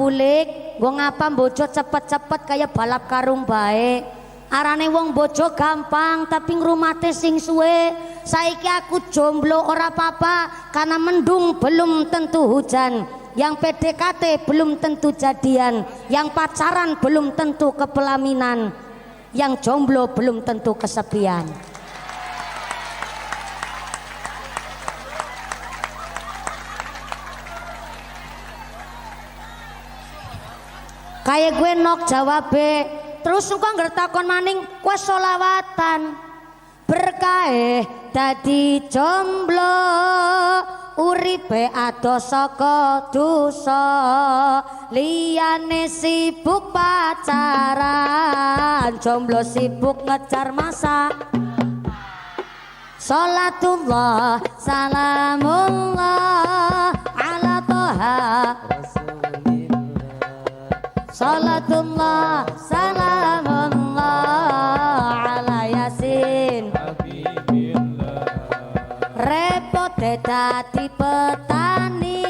bulik, nggo ngapa bojo cepet-cepet kayak balap karung bae. Arane wong bojo gampang tapi ngrumate sing suwe. Saiki aku jomblo ora apa-apa karena mendung belum tentu hujan. Yang PDKT belum tentu jadian, yang pacaran belum tentu kepelaminan, yang jomblo belum tentu kesepian. Kayak gue nok jawabe, terus engko ngertakon maning kowe solawatan. Berkahe dadi jomblo, uripe adoh saka dosa, liyane sibuk pacaran, jomblo sibuk ngejar masa. Salatullah salamullah ala toha Salatullah salamullah ala yasin habibillah. Repot dadi petani,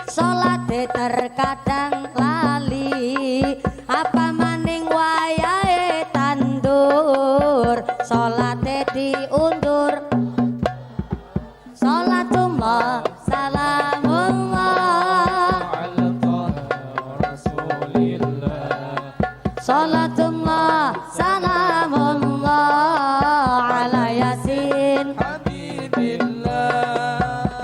salate terkadang lali, apa maning wayahe tandur, salate diundur. Salatullah salamullah Salatullah salamullah ala yasin habibillah.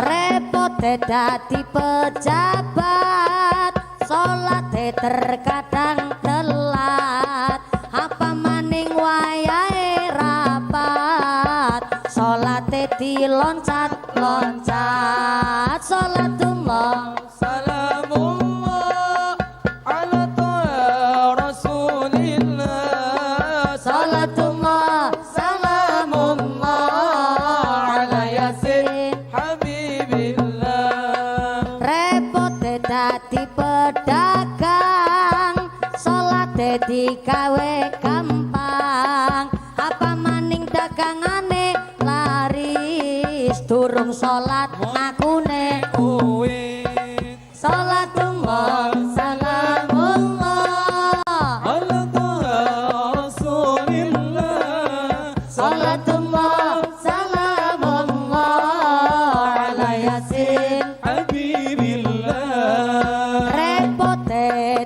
Repot dadi pejabat, salate terkadang telat, apa maning wayahe rapat, salate diloncat-loncat. Salatullah salamullah ala Salatullah salamullah ala yasin habibillah. Repot dadi pedagang, salate digawe gampang, apa maning dagangane laris, durung salat ngakune Salatullah salamullah ala Salatullah salamullah ala yasin habibillah. Repot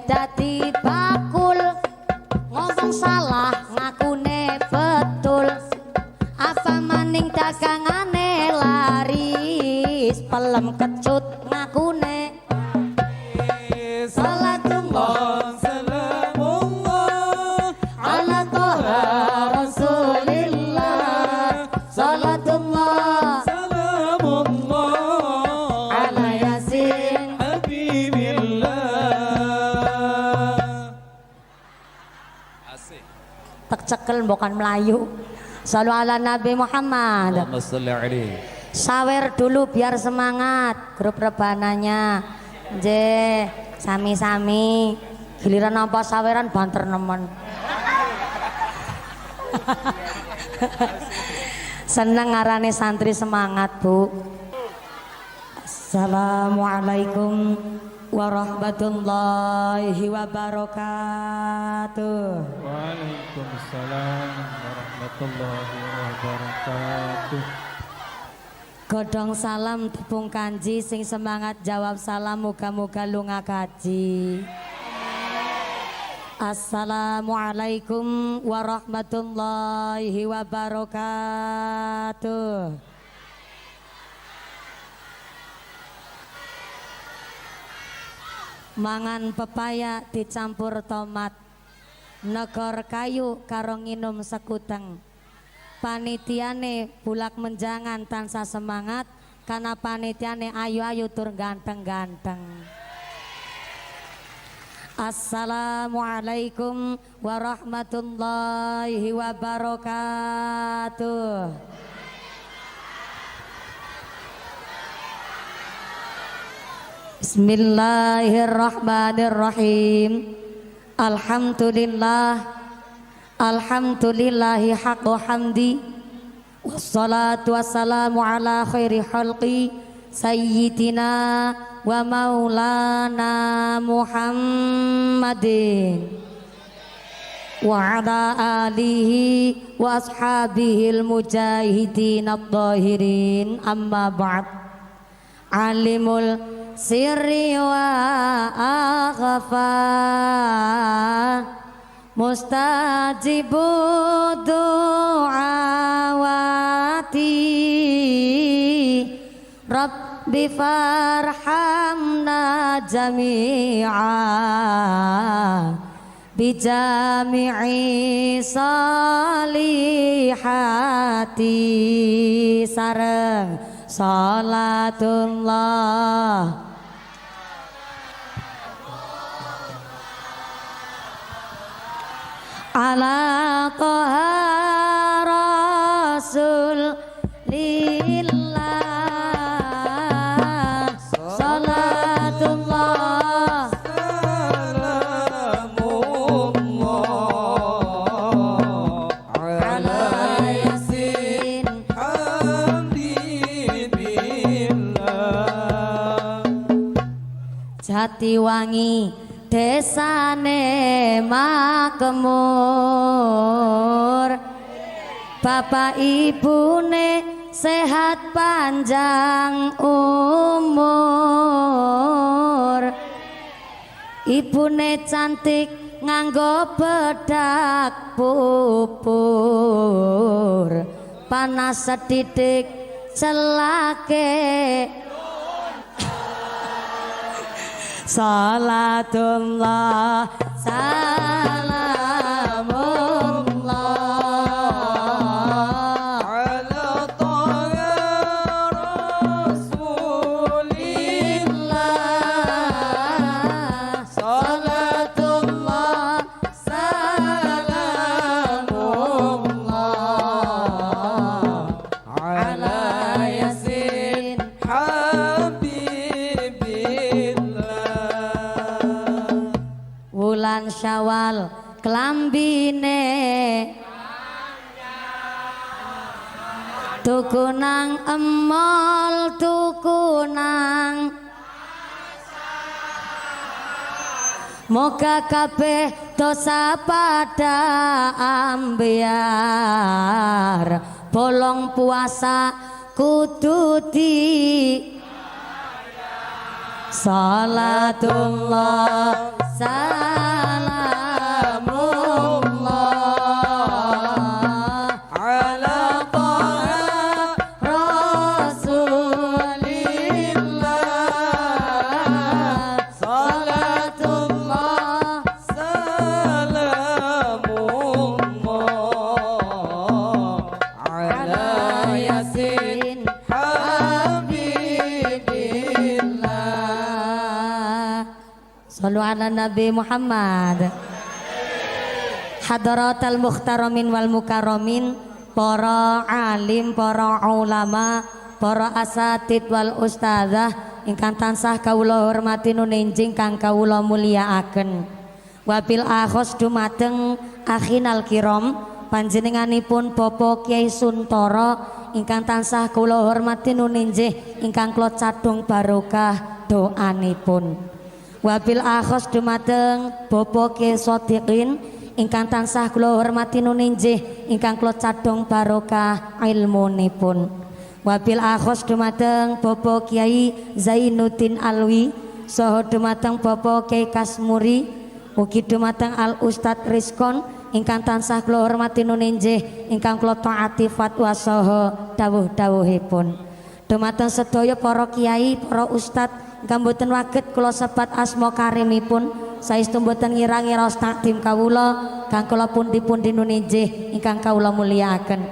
dadi bakul, ngomong salah ngakune betul, apa maning dagangane laris, pelem kecut ngakune Salatullah salamullah ala toha rasulillah. Salatullah salamullah ala yasin habibillah. Asik. Tak cekel bukan Melayu. Shallu ala Nabi Muhammad. Allahumma shalli alaihi. Sawer dulu biar semangat grup rebananya. Je, sami-sami. Giliran apa saweran banter nemen. Seneng ngarane santri semangat, Bu. Assalamualaikum warahmatullahi wabarakatuh. Waalaikumsalam warahmatullahi wabarakatuh. Godhong salam tepung kanji, sing semangat jawab salam, muga-muga lunga kaji. Assalamualaikum warahmatullahi wabarakatuh. Mangan pepaya dicampur tomat, negor kayu karo nginum sekuteng. Panitiane bulak menjangan tansah semangat, karena panitiane ayu-ayu tur ganteng-ganteng. Assalamualaikum warahmatullahi wabarakatuh. Bismillahirrahmanirrahim. Alhamdulillah, alhamdulillahi haqqo hamdi, wassalatu wassalamu ala khairi khalqi sayyidina wa maulana Muhammadin wa ala alihi wa ashabihil mujahidin at-tahirin amma ba'd. Alimul sirri wa akhfa mustajibu du'awati Rabbi farhamna jami'a bijami'i salihati sareng salatullah ala toha rasulillah salatullah salamullah ala yasin habibillah Jatiwangi desane makmur bapak ibune sehat panjang umur ibune cantik nganggo bedak pupur panas sedidik celake salatullah salamullah ala toha rasulillah salatullah salamullah ala yasin bulan Syawal klambine tukunang emol tukunang moga kabeh dosa pada ambiar bolong puasa kudu di salatullah salamullah ala toha rasulillah salatullah salamullah ala yasin habibillah. Sallu ala Nabi Muhammad. Hadaratal mukhtaramin wal mukarramin, para alim, para ulama, para asatid wal ustadzah ingkang tansah kawula hormati nunenjing kang kawula mulyakaken. Wabil akhos dumateng akhinal kiram panjenenganipun Bapak Kyai Suntoro ingkang tansah kawula hormati nunenjih ingkang kula cadhong barokah doanipun. Wabil akhos dumateng Bapak Kyai Shodiqin ingkang tansah kula hormati nuninjih ingkang kula cadhong barokah ilmunipun. Wabil akhos dumateng Bapak Kyai Zainuddin Alwi saha dumateng Bapak Kyai Kasmuri ugi dumateng Al Ustad Rizkon ingkang tansah kula hormati nuninjih ingkang kula taati fatwa saha dawuh-dawuhipun. Dumateng sedaya para kiai, para ustad ingkang boten waget kula sebat asma karimipun saestu mboten ngira-ngira takdim kawula kang kula pundi-pundi nuninjih ingkang kawula mulyakaken.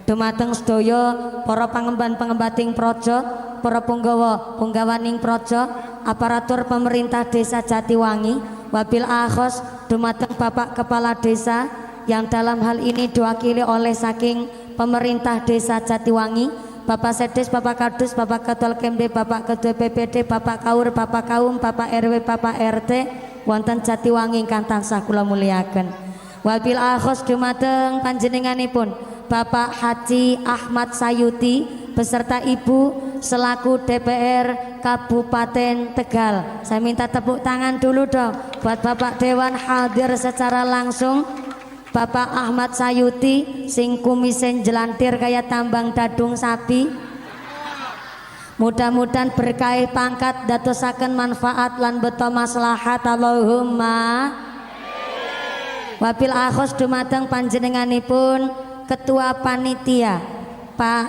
Dumateng sedaya para pangemban-pengembating praja, para punggawa-punggawaning praja, aparatur pemerintah Desa Jatiwangi, wabil akhos dumateng Bapak Kepala Desa yang dalam hal ini diwakili oleh saking pemerintah Desa Jatiwangi, Bapak Sedes, Bapak Kadus, Bapak Ketua Kemde, Bapak Ketua PPD, Bapak Kaur, Bapak Kaum, Bapak RW, Bapak RT wonten Jatiwangi ingkang tansah kula mulyakaken. Wabil akhos dumateng panjenenganipun Bapak Haji Ahmad Sayuti beserta Ibu selaku DPR Kabupaten Tegal. Saya minta tepuk tangan dulu dong buat Bapak Dewan hadir secara langsung. Bapak Ahmad Sayuti sing kumisen jelantir kayak tambang dadung sapi. Mudah-mudahan berkah pangkat dadosaken manfaat lan beto maslahat Allahumma. Wabil akhos dumateng panjenenganipun Ketua Panitia Pak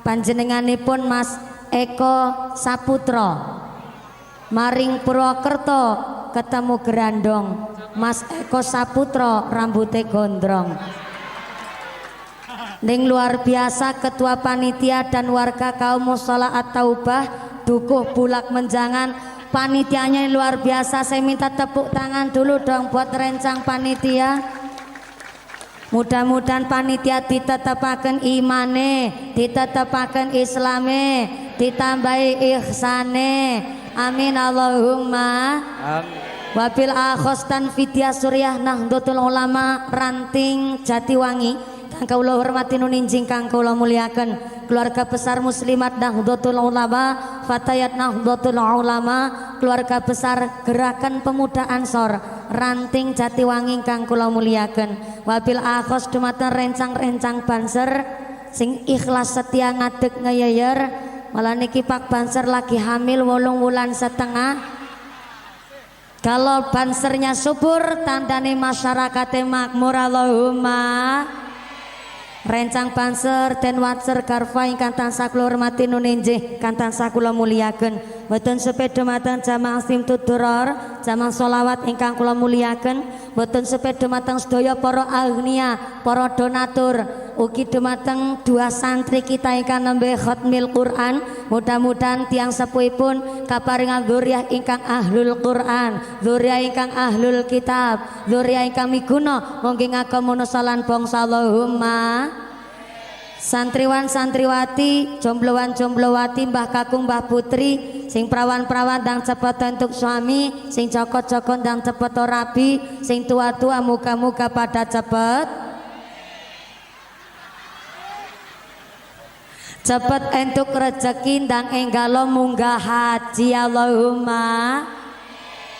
panjenenganipun Mas Eko Saputra Maring Purwokerto ketemu Gerandong. Mas Eko Saputra rambutnya gondrong. Ning luar biasa Ketua Panitia dan warga kaum mushola at-taubah dukuh bulak menjangan. Panitianya luar biasa. Saya minta tepuk tangan dulu dong buat rencang panitia. Mudah-mudahan panitia ditetapaken imane, ditetapaken islame, ditambahi ihsane. Amin Allahumma. Wabil akhos dan Vidya Suryah Nahdlatul Ulama Ranting Jatiwangi kang kula hormati nuninjing kang kula muliaken keluarga besar Muslimat Nahdlatul Ulama Fatayat Nahdlatul Ulama keluarga besar Gerakan Pemuda Ansor Ranting Jatiwangi kang kula muliaken. Wabil akhos dumateng rencang-rencang banser sing ikhlas setia ngadeg ngeyeyer. Malah niki Pak Banser lagi hamil 8 wulan setengah. Kalau bansernya subur tandane masyarakatnya makmur Allahumma. Rencang banser dan watser karfa ingkang tansah kula hormati nuninjih kang tansah kula muliaken. Boten sepeda mateng jamaah Simtud Duror, jamaah sholawat ingkang kula muliaken. Boten sepeda mateng sedaya para agnia, para donatur, ugi dumateng 2 santri kita ingkang nembe khatmil Quran. Mudah-mudahan tiang sepuhipun kaparingan dzurriah ingkang ahlul Quran, dzurriah ingkang ahlul kitab, dzurriah ingkang miguna mungkin ngagem salan bangsa Allahumma. Santriwan santriwati, jombloan jomblowati, mbah kakung mbah putri, sing prawan-prawan dang cepet untuk suami, sing cokot-cokot dang cepet rabi, sing tua-tua muka-muka pada cepet entuk rezeki dan enggalo munggah haji Allahumma.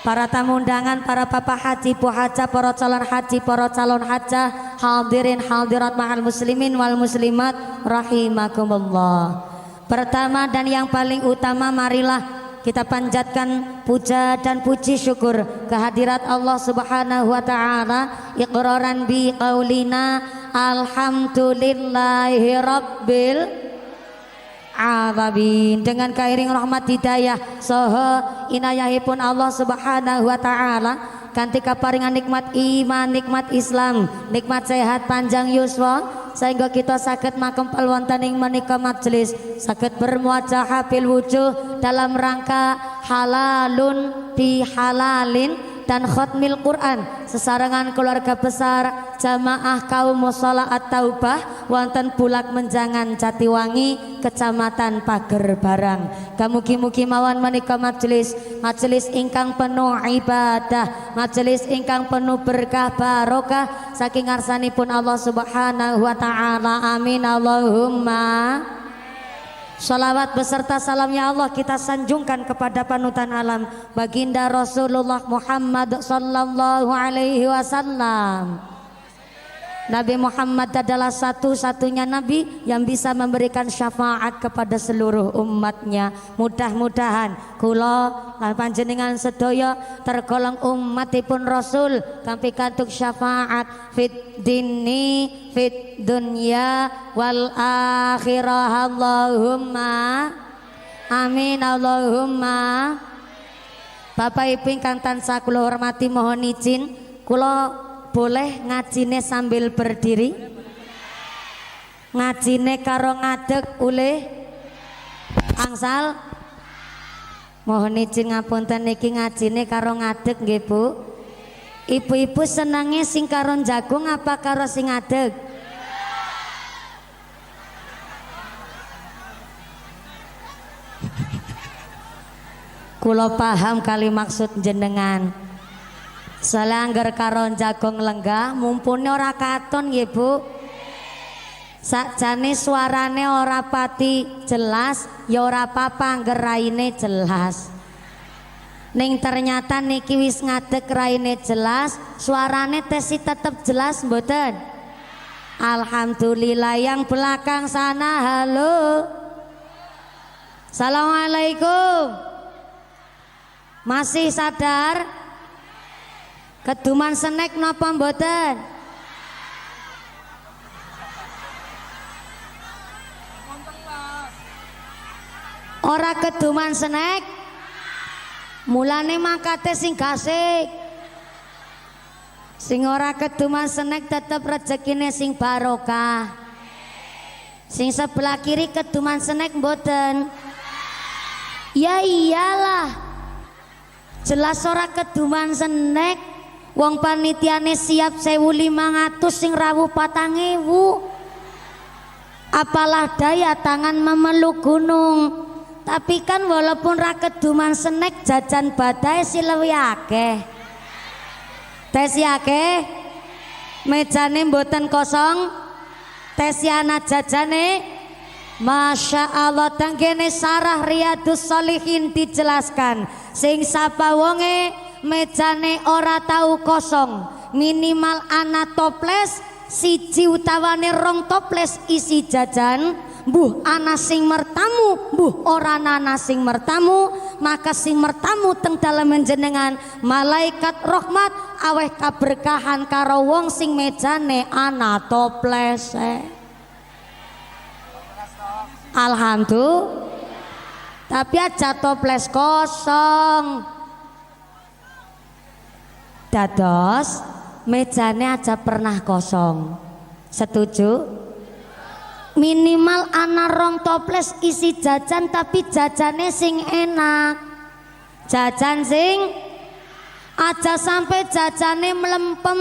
Para tamu undangan, para papa haji, bu haja, para calon haji, para calon haja, hadirin hadirat ma'al muslimin wal muslimat rahimakumullah. Pertama dan yang paling utama, marilah kita panjatkan puja dan puji syukur kehadirat Allah Subhanahu wa taala, iqraran bi qaulina alhamdulillahi rabbil alamin. Dengan kairing rahmat hidayah soho inayahipun Allah Subhanahu wa taala kanthi kaparingan nikmat iman, nikmat Islam, nikmat sehat panjang yuswa sehingga kita sakit makempal wonten ing menika majelis sakit bermuajah bil wujuh dalam rangka halalun bihalalin dan khatmil Quran sesarengan keluarga besar jamaah kaum mushola at-taubah wonten Bulak Menjangan Jatiwangi Kecamatan Pager Barang. Mugi-mugi mawon menika majelis ingkang penuh ibadah, majelis ingkang penuh berkah barokah saking ngarsanipun Allah Subhanahu wa taala. Amin Allahumma. Salawat beserta salamnya Allah kita sanjungkan kepada panutan alam baginda Rasulullah Muhammad sallallahu alaihi wasallam. Nabi Muhammad adalah satu-satunya Nabi yang bisa memberikan syafaat kepada seluruh umatnya. Mudah-mudahan kula lan panjenengan sedaya tergolong umatipun Rasul kampi kantuk syafaat fit dini fit dunya wal akhirah Allahumma amin Allahumma. Bapak Ibu ingkang tansah kula hormati, mohon izin kula boleh ngajine sambil berdiri, ngajine karo ngadeg ulih angsal. Mohon izin ngapunten niki ngajine karo ngadeg nggih Bu. Ibu-ibu senangnya sing karo jagung apa karo sing ngadeg? Kula paham kali maksud jenengan. Soalnya anggar karon jagung lenggah mumpuni ora katon nggih Bu. Sakjane suarane ora pati jelas, ya ora apa-apa angger raine jelas. Ning ternyata niki wis ngadeg raine jelas, suarane tesi tetep jelas mboten? Alhamdulillah. Yang belakang sana halo. Assalamualaikum. Masih sadar? Keduman snack napa mboten? Ora keduman snack, mulane mangkate sing gasik. Sing ora keduman snack tetep rezekine sing barokah. Sing sebelah kiri keduman snack mboten? Ya iyalah, jelas ora keduman snack. Wong panitiane siap 1.500 sing rawuh 4.000. Apalah daya tangan memeluk gunung. Tapi kan walaupun ra keduman snack jajan badai si luwih akeh. Tes akeh. Mejane mboten kosong. Tes anak jajane. Masya Allah tanggene sarah Riyadus Shalihin dijelaskan. Sing sapa wonge mejane ora tahu kosong. Minimal ana toples siji utawane rong toples isi jajan. Mbuh ana sing mertamu, mbuh ora ana sing mertamu, maka sing mertamu teng dalem jenengan malaikat rahmat aweh kaberkahan karo wong sing mejane ana toples. Alhamdulillah. Tapi aja toples kosong. Dados mejane aja pernah kosong. Setuju? Minimal ana rong toples isi jajan tapi jajane sing enak. Jajan sing aja sampai jajane melempem.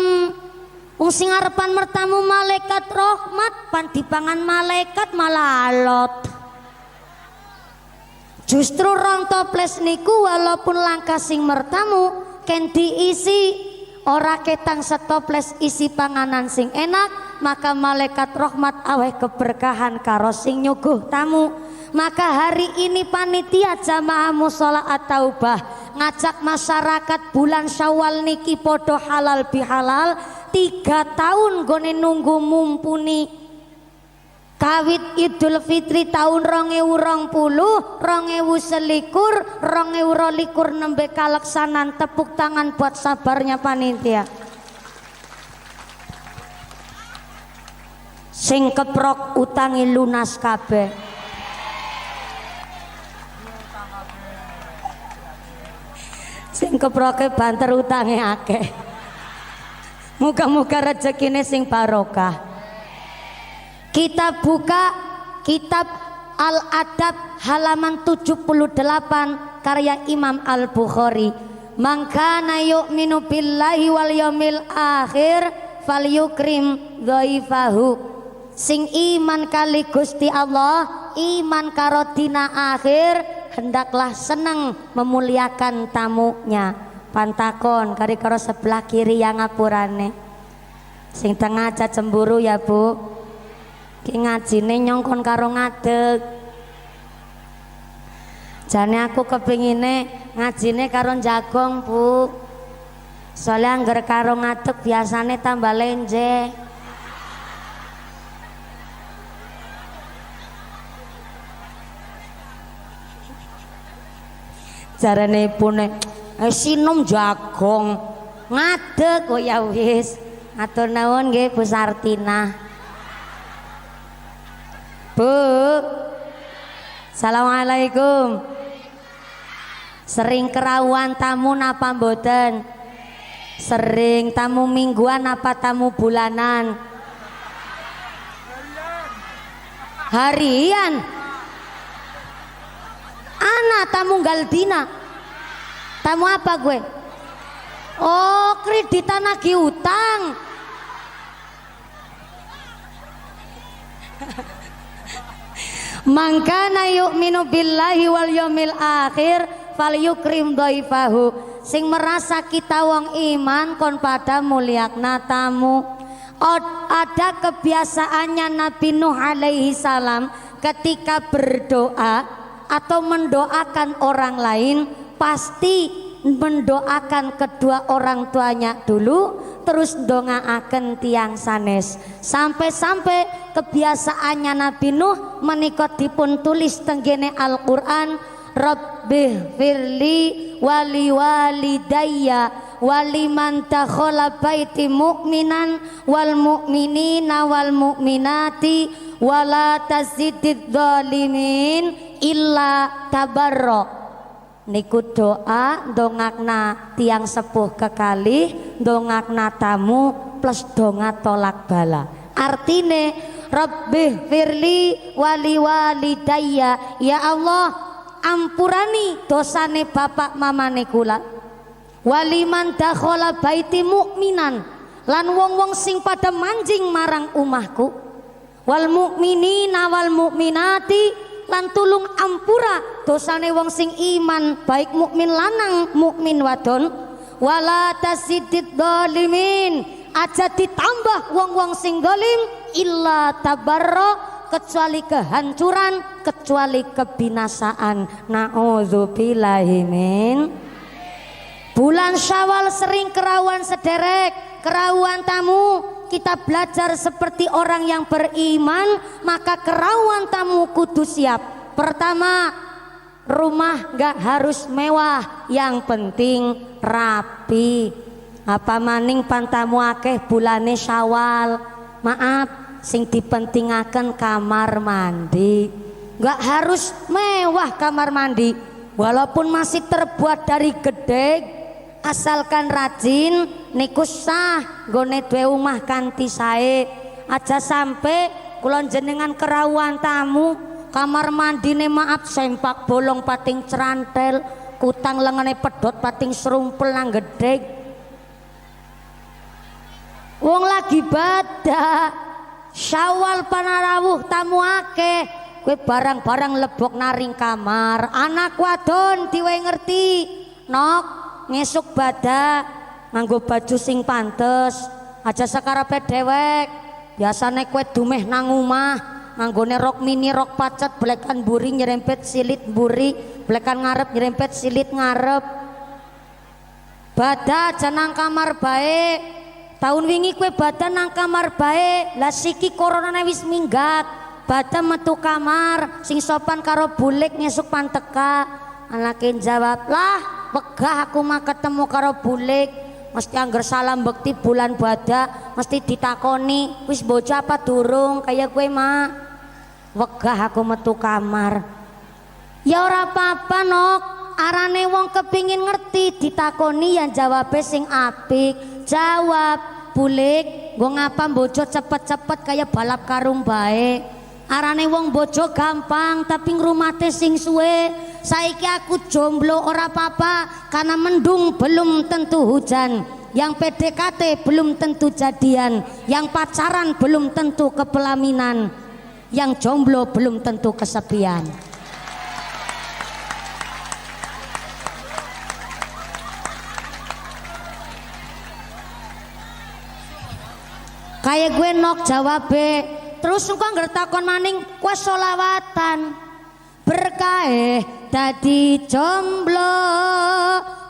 Wong sing arepan mertamu malaikat rahmat pan dipangan malaikat malah alot. Justru rong toples niku walaupun langka sing mertamu ken diisi ora ketang setoples isi panganan sing enak. Maka malaikat rahmat aweh keberkahan karo sing nyuguh tamu. Maka hari ini panitia jamaah mushola at-taubah ngajak masyarakat bulan Syawal niki podo halal bihalal 3 tahun gone nunggu mumpuni kawit Idul Fitri tahun 2020 2021 2022 nembe kaleksanan. Tepuk tangan buat sabarnya panitia. Sing keprok utangi lunas kabeh. Sing keproke banter utange akeh. Muga-muga rezekine sing barokah. Kita buka kitab Al-Adab halaman 78 karya Imam Al-Bukhari. Man kana yu'minu billahi wal yaumil akhir falyukrim dhaifahu. Sing iman kali Gusti Allah, iman karo dina akhir, hendaklah senang memuliakan tamunya. Pantakon kari karo sebelah kiri yang ngapurane. Sing tengah aja cemburu ya Bu. Ki ngajine nyongkon karo ngadeg. Jane aku kepingine ngajine karo jagong Bu. Soalnya angger karo ngadeg biasane tambah lenje. Jarane pune sinom jagong ngadeg. Oh ya wis, atur nuwun nggih Bu Sartina. Bu, assalamualaikum. Sering kerawuan tamu napa mboten? Sering tamu mingguan apa tamu bulanan? Harian. Ana tamu galdina. Tamu apa gue? Oh, kreditan nagih utang. Mangkana yu'minu billahi wal yaumil akhir falyukrim dhaifahu. Sing merasa kita wong iman kon pada mulyakna tamu. Ada kebiasaannya Nabi Nuh alaihi salam ketika berdoa atau mendoakan orang lain pasti mendoakan kedua orang tuanya dulu, terus dongaaken tiang sanes. Sampai-sampai kebiasaannya Nabi Nuh menika dipun tulis tenggene Al-Qur'an, Rabbih firli wali walidayya waliman dakhala baiti mu'minan wal mu'minina wal mu'minati wala tazidid dzalimin illa tabarra. Niku doa dongakna tiang sepuh kekalih, dongakna tamu plus donga tolak bala. Artine Rabbih firli wali walidayya, ya Allah ampurani dosane bapak mamane kula, waliman dakhala baiti mukminan, lan wong-wong sing pada manjing marang umahku, wal mukminina wal mukminati, lan tulung ampura dosane wong sing iman baik mukmin lanang mukmin wadon, wala tasidid dzalimin, aja ditambah wong-wong sing zalim, illa tabarra, kecuali kehancuran, kecuali kebinasaan. Na'udzubillahi min. Bulan Syawal sering kerawan sederek, kerawan tamu. Kita belajar seperti orang yang beriman, maka kerawan tamu kudu siap. Pertama, rumah gak harus mewah, yang penting rapi. Apa maning pantamu akeh bulane Syawal. Maaf, sing dipentingaken kamar mandi. Gak harus mewah kamar mandi, walaupun masih terbuat dari gedeg, asalkan rajin niku sah nggone duwe omah kanthi sae. Aja sampai kula jenengan kerawuhan tamu kamar mandine maaf sempak bolong pating cerantel, kutang lengene pedot pating serumpel nang gedeg. Wong lagi badak Syawal panarawuh tamu akeh, kue barang-barang lebok naring kamar. Anak wadon diwe ngerti, nok ngesuk badak nganggo baju sing pantes, aja sakarepe dewek. Biasane kue dumeh nang omah nganggone rok mini, rok pacet, blekan buri nyerempet silit buri, blekan ngarep nyerempet silit ngarep. Badak aja nang kamar baik. Tahun wingi kue badan nang kamar bae, lah siki corona wis minggat, badan metu kamar, sing sopan karo bulik ngesuk panteka. Anake jawab, lah wegah aku mah ketemu karo bulik, mesti angger salam bekti bulan badak, mesti ditakoni, wis bojo apa durung kayak kue mah. Wegah aku metu kamar. Ya ora apa-apa nok, arane wong kepingin ngerti ditakoni yang jawabe sing apik. Jawab, bulik nggo ngapa bojo cepet-cepet kayak balap karung bae. Arane wong bojo gampang tapi ngrumate sing suwe. Saiki aku jomblo ora apa-apa, karena mendung belum tentu hujan, yang PDKT belum tentu jadian, yang pacaran belum tentu kepelaminan, yang jomblo belum tentu kesepian. Kayak gue nok jawabe, terus engko ngertakon maning kuwi sholawatan. Berkahe dadi jomblo,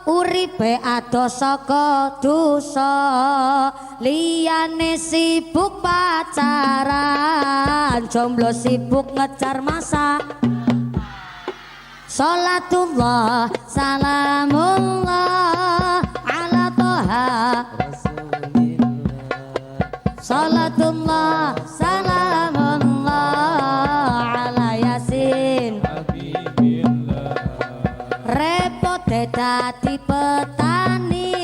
uripe adoh saka dosa, liyane sibuk pacaran, jomblo sibuk ngejar masa. Salatullah salamullah ala toha, salatullah salamullah ala yasin. Repote dadi petani,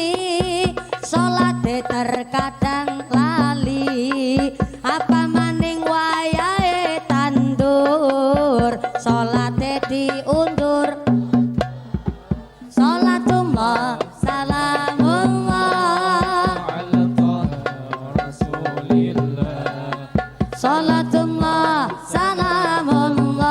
salate terkadang lali, apa maning wayahe tandur, salate diundur. Salatullah salatullah salamullah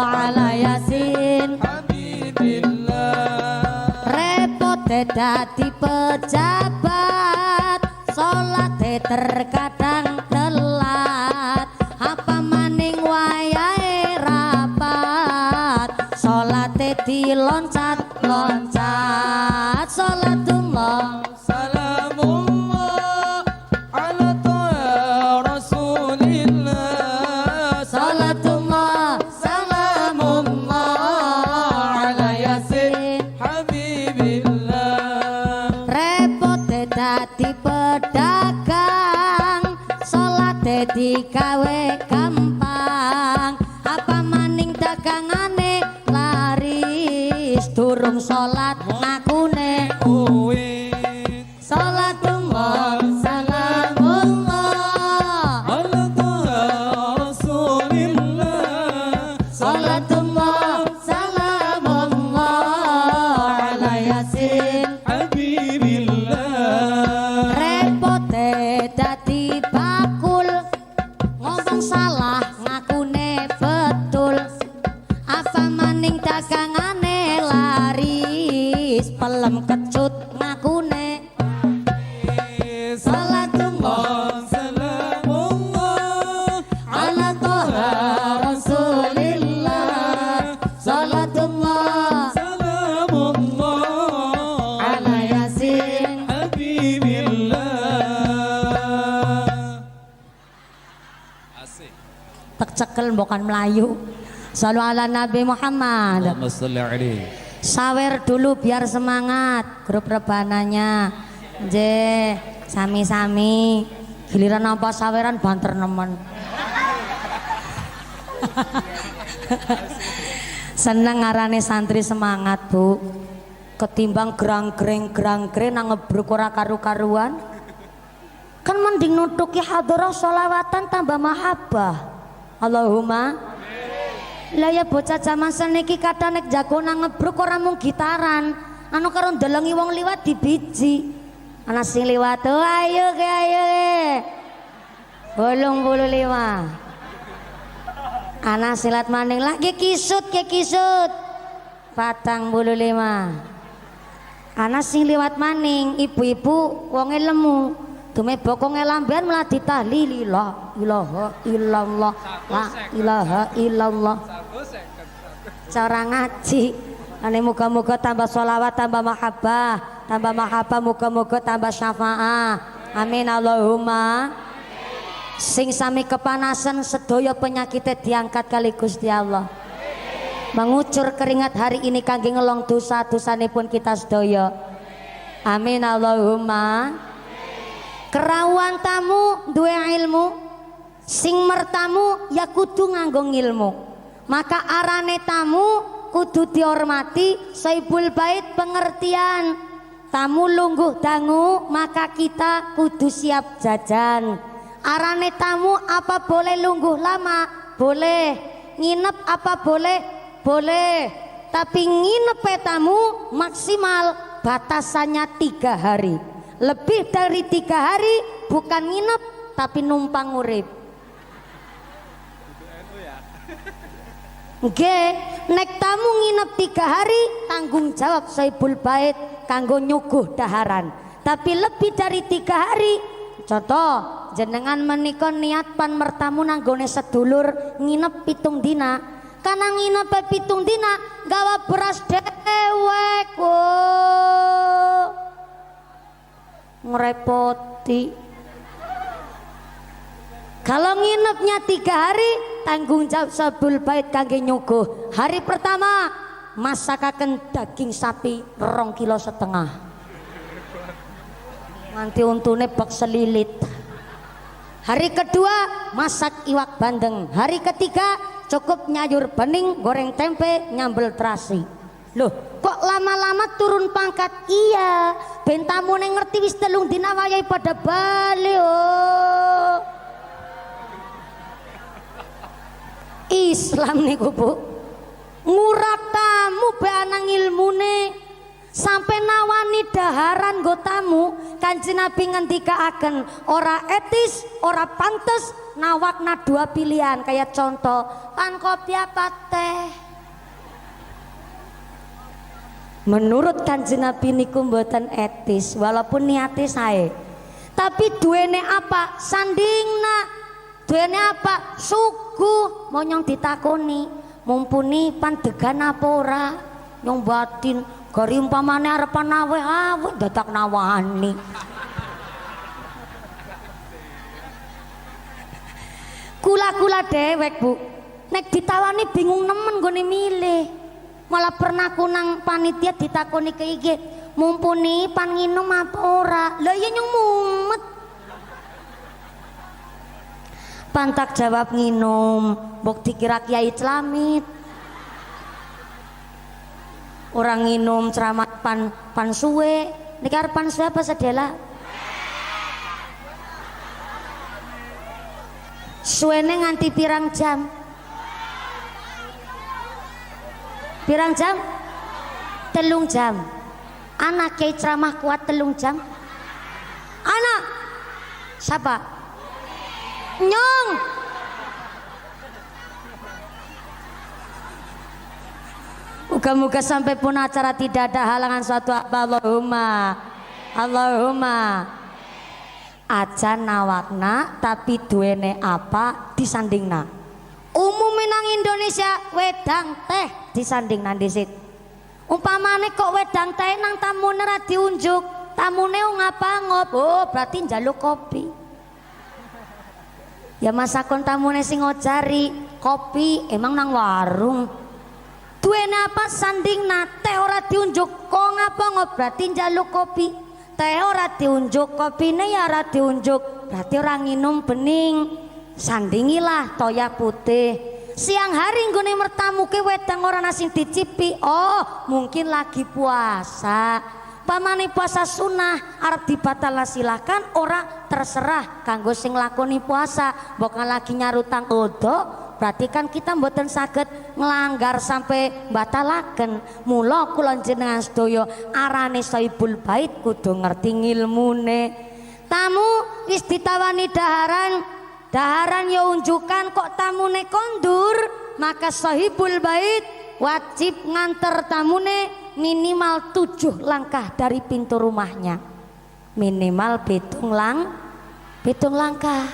ala yasin habibillah. Repote dadi pejabat, salate terkadang telat apa maning wayahe rapat salate diloncat-loncat salatullah Salamullah ala ta'a Rasulillah. salatullah salamullah ala yasin Habibillah. repote dadi pedagang salate digawe gampang apa maning dagangane laris durung salat ngakune salatullah salamullah Ala ta'a Rasulillah. salatullah salamullah ala yasin Habibillah. repote dadi bakul ngomong salah ngakune betul apa maning dagangane laris pelem kecut ngakune salatullah Salamullah ala toha rasulillah salatullah Salamullah ala yasin Habibillah. Asik. tak cekel bukan Melayu selalu ala Nabi Muhammad Allahumma salli alaihi. sawer dulu biar semangat grup rebananya je sami-sami giliran nampak saweran banter nemen seneng ngarane santri semangat bu ketimbang gerang-greng nang ngebruk ora karu-karuan kan mending nutuki hadrah sholawatan tambah mahabbah Allahumma lah ya bocah zaman seniki kadang nek jago nang ngebruk ora mung gitaran anu karo ndelengi wong liwat dibiji ana sing liwat oh, ayo ke 85 ana silat maning lagi kisut 45 ana sing liwat maning ibu-ibu wonge lemu dume bokonge lambean meladi tahlil la ilaha illallah la ilaha illallah cara ngaji ane muga-muga tambah sholawat tambah mahabbah muga-muga tambah syafaat amin Allahumma sing sami kepanasan sedaya penyakitnya diangkat kali Gusti Allah mengucur keringat hari ini kangge ngelong dosa-dosanipun kita sedaya amin Allahumma kerawan tamu duwe ilmu sing mertamu ya kudu nganggo ilmu maka arane tamu kudu dihormati saibul bait pengertian tamu lungguh dangu maka kita kudu siap jajan arane tamu apa boleh lungguh lama boleh nginep apa boleh tapi nginep tamu maksimal batasannya 3 hari lebih dari 3 hari bukan nginep tapi numpang urip nggih nek tamu nginep 3 hari tanggung jawab saibul bait kanggo nyuguh daharan tapi lebih dari 3 hari contoh jenengan menika niat pan mertamu nanggone sedulur nginep 7 dina karena nginep 7 dina gawa beras dewek ngerepoti kalau nginepnya 3 hari tanggung jawab saibul bait kangge nyuguh hari pertama masakaken daging sapi 2,5 kilo nganti untune bak selilit hari kedua masak iwak bandeng hari ketiga cukup nyayur bening goreng tempe nyambel terasi loh kok lama-lama turun pangkat iya ben tamune ngerti wis 3 dina wayahe pada bali oh Islam niku Bu ngurat tamu be anang ilmune sampai nawani daharan go tamu Kanjeng Nabi ngendikaaken ora etis ora pantes nawakna 2 pilihan kayak contoh pan kopi apa teh menurut Kanjeng Nabi niku mboten etis walaupun niate sae Tapi duwene apa? Sandingna. Duwene apa? Suguh. Monyong ditakoni, mumpuni pandegan apa ora? Nyong batin, gari umpamane arepan awe-awe dadak nawani. Kula-kula dewek, Bu. Nek ditawani bingung nemen gone milih. Malah pernah kunang panitia ditakoni ke iki, mumpuni pan nginum apa ora? Lah iya nyong mumet. Pantak jawab nginum, mbok dikira Kiai Celamit. Orang nginum ceramah pan suwe. Niki arep pan suwe apa sedela? Suwene nganti pirang jam? Pirang jam? 3 jam. Anak Kiai ceramah kuat 3 jam? Anak siapa? Nyong. Moga-moga sampai pun acara tidak ada halangan suatu apa. Allahumma aja nawakna tapi duwene apa disandingna. Umumnya nang Indonesia wedang teh disandingna disit. Umpamane kok wedang teh nang tamune ra diunjuk, tamune ngapa ngop, oh berarti njaluk kopi. Ya masakon tamune sing ngojari kopi emang nang warung. Duwene apa sandingna, teh ora diunjuk kok ngapa ngop berarti njaluk kopi. Teh ora diunjuk, kopine ya ora diunjuk, berarti orang nginum bening. Sandingilah toya putih. Siang hari nggone mertamu ke wedang ora nasi dicipi, oh mungkin lagi puasa. Pamane puasa sunnah arep dibatal silakan, ora terserah kanggo sing lakoni puasa. Mbok lagi nyarutang odo, berarti kan kita mboten saged nglanggar sampai batalaken. Mula kula jenengan sedaya arane Sohibul Bait kudu ngerti ngilmune. Tamu wis ditawani daharan ya unjukan kok tamune kondur, maka Sohibul Bait wajib nganter tamune minimal 7 langkah dari pintu rumahnya. Minimal 7 langkah.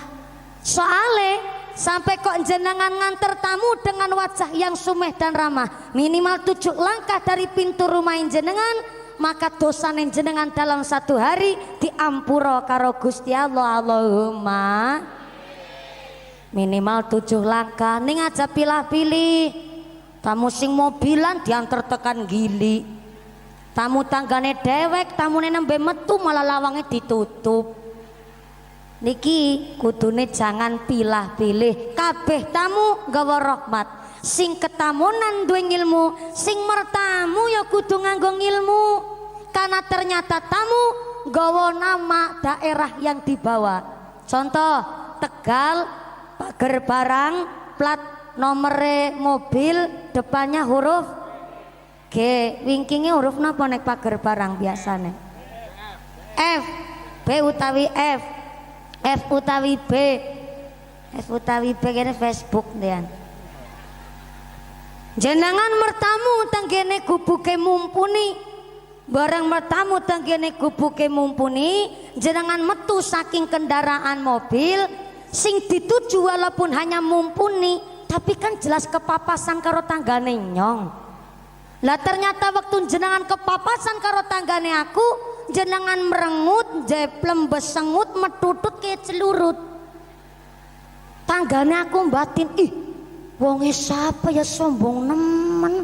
Soale sampai kok jenengan nganter tamu dengan wajah yang sumeh dan ramah, minimal 7 langkah dari pintu rumah jenengan, maka dosa jenengan dalam 1 hari diampura karo Gusti Allah. Allahumma minimal 7 langkah. Ning aja pilih-pilih. Tamu sing mobilan diantar tekan gili, tamu tanggane dewek, tamune nembe metu malah lawangnya ditutup. Niki kudune jangan pilah-pilih. Kabeh tamu gawa rahmat. Sing ketamunan duwe ilmu, sing mertamu ya kudu nganggo ilmu. Karena ternyata tamu gawa nama daerah yang dibawa. Contoh Tegal, pager barang, plat nomere mobil depannya huruf G. Wingkingnya huruf napa nek pager barang biasane? F, B utawi F. F utawi B, F utawi B kene Facebook ndian. Jenengan mertamu tenggene gubuke mumpuni, barang mertamu tenggene gubuke mumpuni, jenengan metu saking kendaraan mobil, sing dituju walaupun hanya mumpuni, tapi kan jelas kepapasan karo tanggane nyong. Lah ternyata waktu jenengan kepapasan karo tanggane aku, jenengan merengut, jeplem besengut, metutut kayak celurut. Tanggane aku batin, ih wonge siapa ya sombong nemen,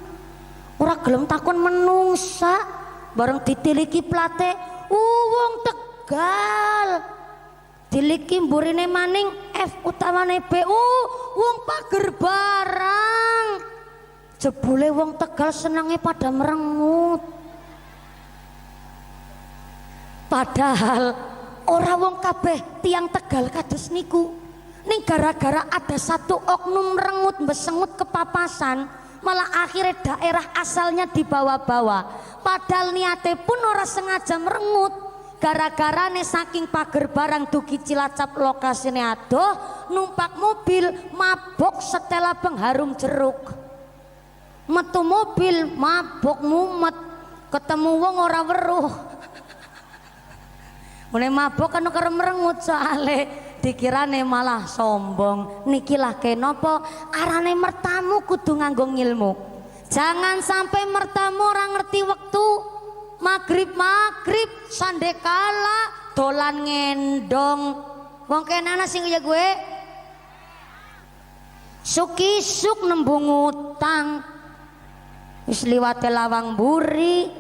ora gelem takon menungsa. Bareng ditiliki plate, wong Tegal, diliki mburine maning F utawane B, wong pager barang. Jebule wong Tegal senenge pada merengut. Padahal ora wong kabeh tiang Tegal kados niku. Ning gara-gara ada satu oknum merengut besengut kepapasan, malah akhirnya daerah asalnya dibawa-bawa. Padahal niate pun ora sengaja merengut. Gara-gara nih saking pager barang dugi Cilacap lokasine adoh, numpak mobil mabok setela pengharum jeruk. Metu mobil mabok mumet, ketemu wong ora weruh. Mune mabok kan karo merengut soale dikirane malah sombong. Niki lah kenapa arane mertamu kudu nganggo ngilmu. Jangan sampai mertamu ora ngerti wektu. Maghrib sandekala dolan ngendong. Wong kene ana sing kaya gue. Suk-isuk nembung utang. Wis liwate lawang buri.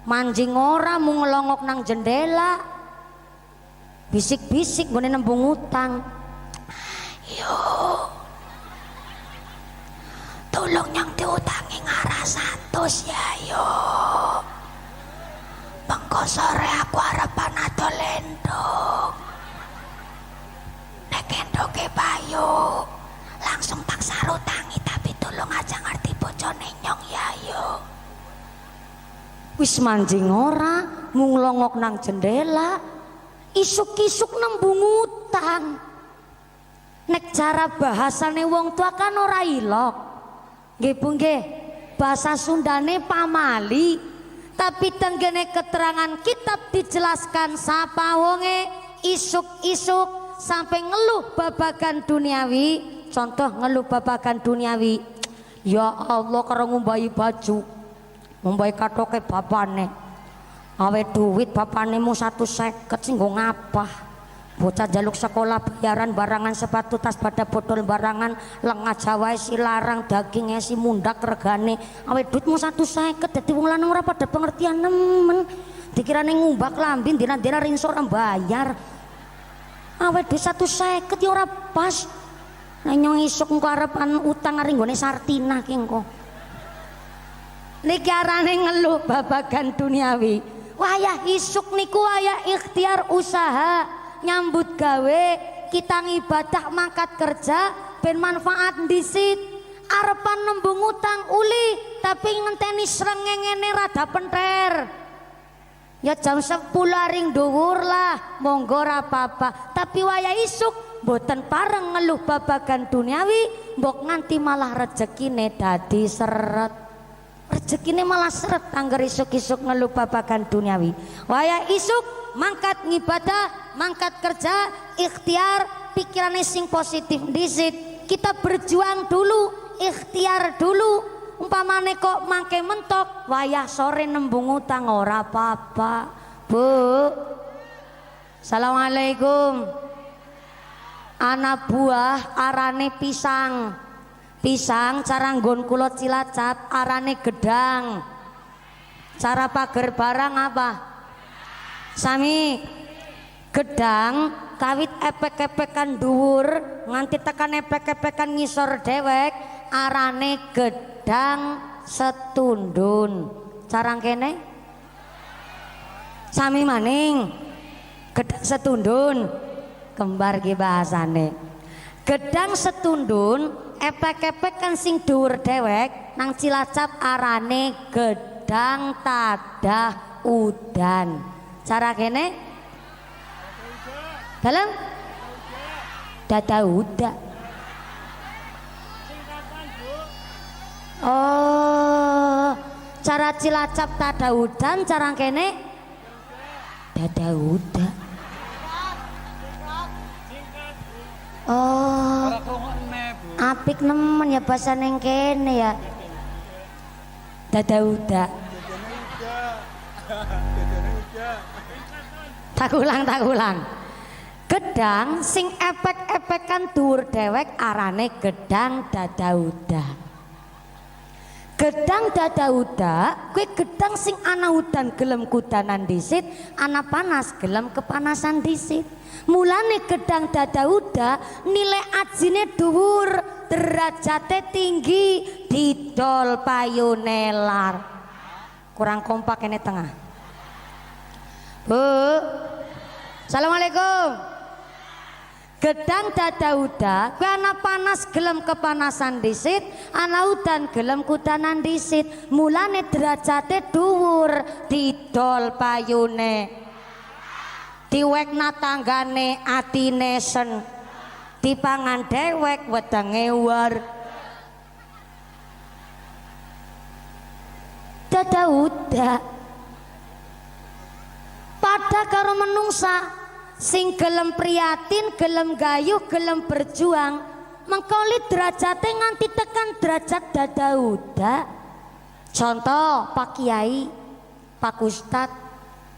Manjing ora mung ngelongok nang jendela. Bisik-bisik gone nembung utang. Yo. Tolong yang diutangi ngara 100 ya yo. Bangko sore aku harapan atau lendong. Nek endoke bayu langsung paksa rutangi tapi tolong aja ngerti bojone nyong ya yo. Wis manjing ora mung longok nang jendela. Isuk-isuk nembung utang. Nek cara bahasane wong tua kan ora ilok. Nggih Bu nggih. Bahasa Sundane pamali. Tapi tenggene keterangan kitab dijelaskan sapa wonge isuk-isuk sampai ngeluh babagan duniawi. Contoh ngeluh babagan duniawi. Ya Allah karo ngumbahi baju. Ngumbahi katoke bapane. Awe duit bapane mu 150 sing nggo ngapah. Bocah jaluk sekolah bayaran barangan sepatu tas pada botol barangan lengah Jawa si larang dagingnya si mundak regane awe duitmu 150 dadi wong lanang ora pada pengertian nemen dikirane ngumbak lambin dina-dina rinso ora bayar awe duit 150 ya ora pas nek nyong isuk engko arepan utang ari nggone Sartina ki engko niki arane ngeluh babagan duniawi wayah isuk niku wayah ikhtiar usaha nyambut gawe kita ngibadah mangkat kerja ben manfaat disit arepan nembung utang uli tapi ngenteni srengenge rada penter ya jam 10 ring dhuwur lah monggo ora apa-apa tapi wayah isuk mboten pareng ngeluh babagan duniawi mbok nganti malah rezekine dadi seret rezekine malah seret angger isuk-isuk ngeluh babagan duniawi wayah isuk mangkat ngibadah, mangkat kerja, ikhtiar, pikirannya sing positif disit. Kita berjuang dulu, ikhtiar dulu. Umpamane kok mangke mentok, wayah sore nembung utang ora apa-apa. Bu. Assalamualaikum. Anak buah arane pisang. Pisang cara nggon kula Cilacap arane gedang. Cara pager barang apa? Sami gedang kawit epek-epekan dhuwur nganti tekan epek-epekan ngisor dewek arane gedang setundun. Carang kene sami maning gedang setundun kembar ki bahasane. Gedang setundun epek-epekan sing dhuwur dewek nang Cilacap arane gedang tadah udan. Cara kene dalam dada uda. Oh, cara Cilacap dada udan, cara kene dada uda. Oh, apik nemen ya bahasa neng kene ya. Dada uda. Tak ulang. Gedang sing epek-epekan dhuwur dewek arane gedang dadauda. Gedang dadauda kuwi gedang sing ana udan gelem kudanan disit, ana panas gelem kepanasan disit. Mulane gedang dadauda nilai ajine dhuwur, derajate tinggi, didol payune lar. Kurang kompak ini tengah. Bu. Assalamualaikum. Gedang dadauda kuwi ana panas gelem kepanasan disit, ana udan gelem kudanan disit. Mulane derajate dhuwur, didol payune. Diwekna tanggane atine sen. Dipangan dewek wetenge war. Dadauda pada karo menungsa sing gelem prihatin, gelem gayuh, gelem berjuang, mengkoli derajate nganti tekan derajat dadauda. Contoh Pak Kiai, Pak Ustad,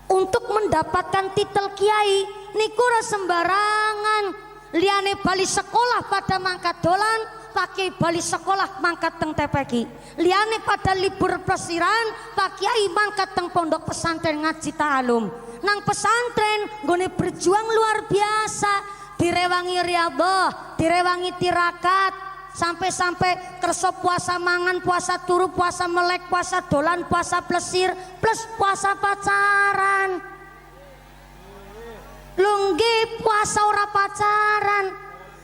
untuk mendapatkan titel kiai niku ora sembarangan. Liane bali sekolah pada mangkat dolan, pakai bali sekolah mangkat teng TPQ. Liane pada libur plesiran, Pak Kiai mangkat teng pondok pesantren ngaji ta'alum. Nang pesantren nggone berjuang luar biasa, direwangi riyadhah, direwangi tirakat, sampai-sampai kerso puasa mangan, puasa turu, puasa melek, puasa dolan, puasa plesir, plus puasa pacaran. Lunggi puasa ora pacaran.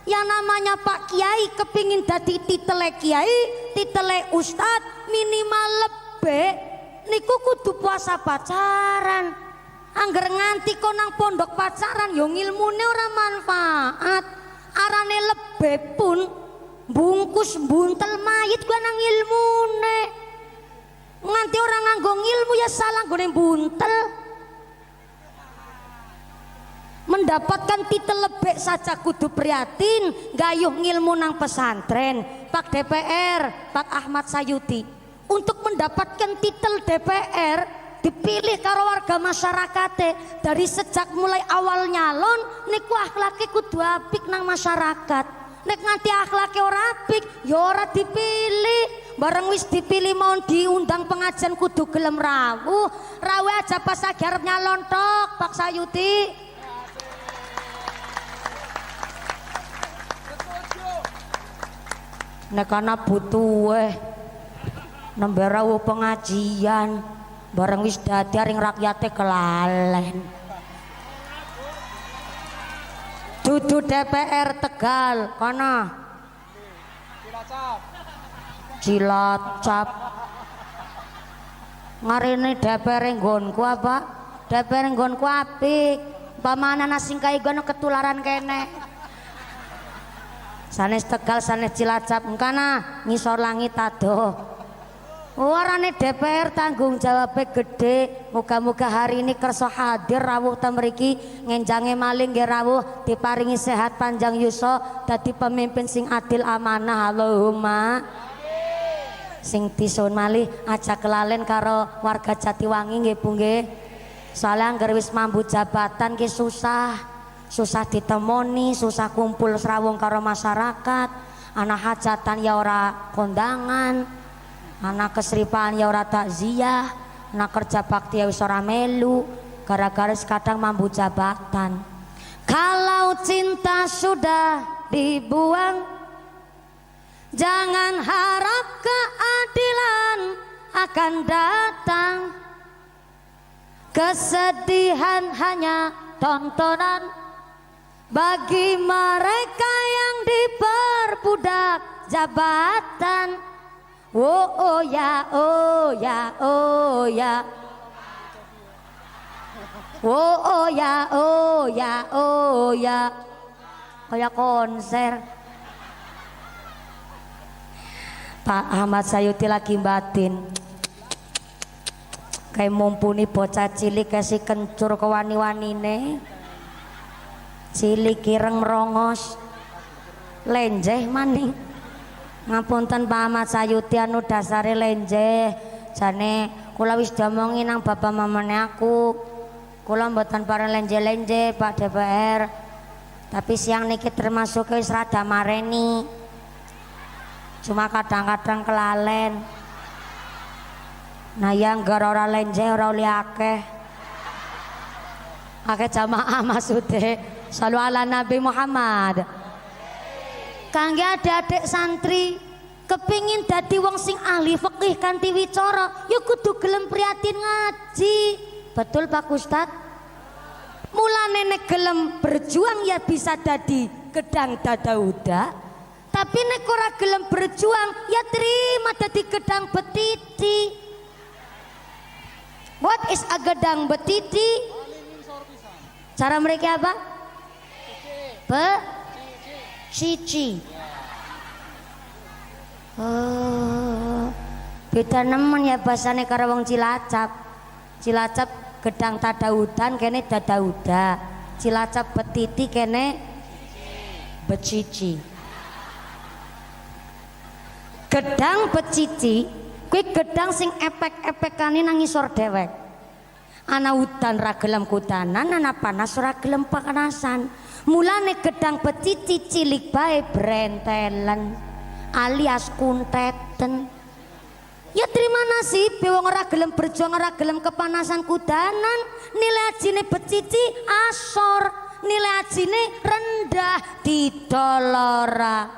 Yang namanya Pak Kiai kepingin dadi titele kiai, titele ustad, minimal lebih niku kudu puasa pacaran. Angger nganti kok nang pondok pacaran yo ngilmune ora manfaat. Arane lebih pun bungkus buntel mayit gua nang ilmune. Nganti orang nganggo ilmu ya salah gone buntel. Mendapatkan titel lebih saja kudu prihatin, gayuh ngilmu nang pesantren. Pak DPR, Pak Ahmad Sayuti, untuk mendapatkan titel DPR dipilih karo warga masyarakat dari sejak mulai awal nyalon niku akhlake kudu apik nang masyarakat. Nek nganti akhlake ora apik ya ora dipilih. Bareng wis dipilih mau diundang pengajian kudu gelem rawuh. Rawuh aja pas lagi arep nyalon tok Pak Sayuti. Nek ana butuh nembe rawuh pengajian bareng wis dadi ring rakyate kelalen. Dudu DPR Tegal kana Cilacap. Ngarene DPR nggonku apa? DPR nggonku apik. Pamana sing kae gono ketularan kene. Sanes Tegal, sanes Cilacap, engkana ngisor langit ado. Warane DPR tanggung jawabnya gede. Moga-moga hari ini kerso hadir rawuh ta mriki ngenjange maling nggih rawuh diparingi sehat panjang yuso dadi pemimpin sing adil amanah. Allahumma sing disuwun malih aja kelalen karo warga Jatiwangi nggih Bu nggih. Soalnya anggar wis mambu jabatan ki susah ditemoni, susah kumpul serawung karo masyarakat. Anak hajatan ya ora kondangan, anak kesripaan ya ora takziah, anak kerja bakti ya wis ora melu gara-gara kadang mambu jabatan. Kalau cinta sudah dibuang, jangan harap keadilan akan datang. Kesedihan hanya tontonan bagi mereka yang diperbudak jabatan. Oh ya, oh ya, oh ya. Oh ya, oh ya, oh ya. Kayak konser. Pak Ahmad Sayuti lagi batin. Kayak mumpuni bocah cilik kasih kencur ke wani-wanine. Cilik ireng merongos lenjeh maning. Ngapunten Pak Ahmad Sayuti anu dasare lenjeh. Jane kula wis diomongi nang bapak mamane aku. Kula mboten pareng lenjeh-lenjeh Pak DPR. Tapi siang niki termasuk wis rada mareni. Cuma kadang-kadang kelalen. Nah yang gara ora lenjeh ora uli akeh. Akeh jamaah maksude. Shallu ala Nabi Muhammad. Kangge adik-adik santri kepingin dadi wong sing ahli fikih kanthi wicara ya kudu gelem prihatin ngaji. Betul Pak Ustad? Mulane nek gelem berjuang ya bisa dadi gedang dadauda. Tapi nek ora gelem berjuang ya terima dadi gedang betiti. What is a gedang betiti? Cara mereka apa? Cici. Oh, beda nemen ya bahasane karo wong Cilacap. Cilacap gedang tadaudan kene dadauda, Cilacap betiti kene becici. Gedang becici kuwi gedang sing epek-epekane nang ngisor dewek. Ana udan ra gelem kudanan, ana panas ora gelem panasan. Mulane gedang becici cilik bae brentelen alias kunteten. Ya terima nasib wong ora gelem berjuang, ora gelem kepanasan kudanan, nilai ajine becici asor, nilai ajine rendah didolora.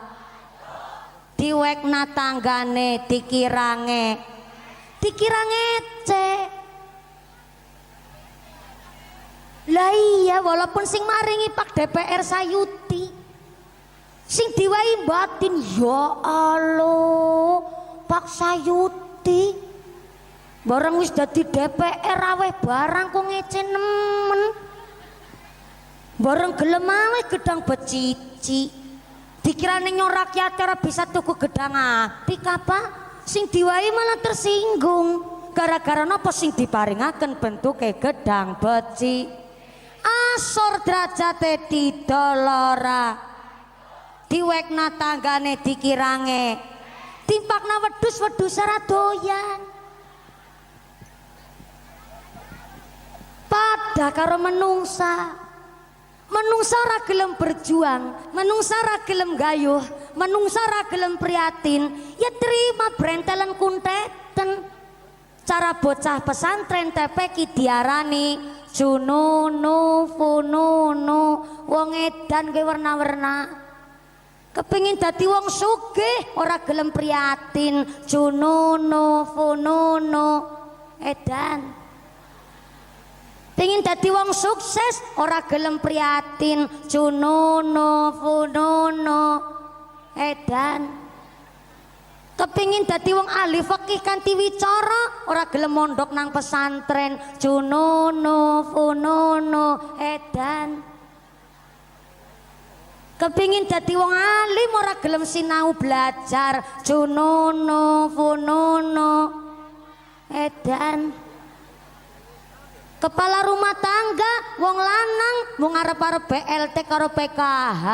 Diwekna tanggane dikira ngecek. Lah iya walaupun sing maringi Pak DPR Sayuti, sing diwai batin, ya Allah Pak Sayuti barang wis dadi DPR aweh barang kok ngece nemen, bareng gelem aweh gedang becici. Dikirane nyong rakyat ora bisa tuku gedang apik apa, sing diwai malah tersinggung gara-gara napa sing diparingaken bentuke gedang beci. Asor derajate didolora, diwekna tanggane dikirange, timpakna wedhus ora doyan. Pada karo menungsa ora gelem berjuang, menungsa ora gelem gayuh, menungsa ora gelem prihatin, ya terima brentelen kunteten. Cara bocah pesantren TPQ diarani jununu fununu, wong edan ke warna-warna. Kepingin dadi wong sugih ora gelem prihatin, jununu fununu edan. Pengin dadi wong sukses ora gelem prihatin, jununu fununu edan. Kepingin dadi wong ahli fikih kanthi wicara ora gelem mondok nang pesantren, jununu fununu edan. Kepingin dadi wong alim ora gelem sinau belajar, jununu fununu edan. Kepala rumah tangga wong lanang mung arep-arep BLT karo PKH,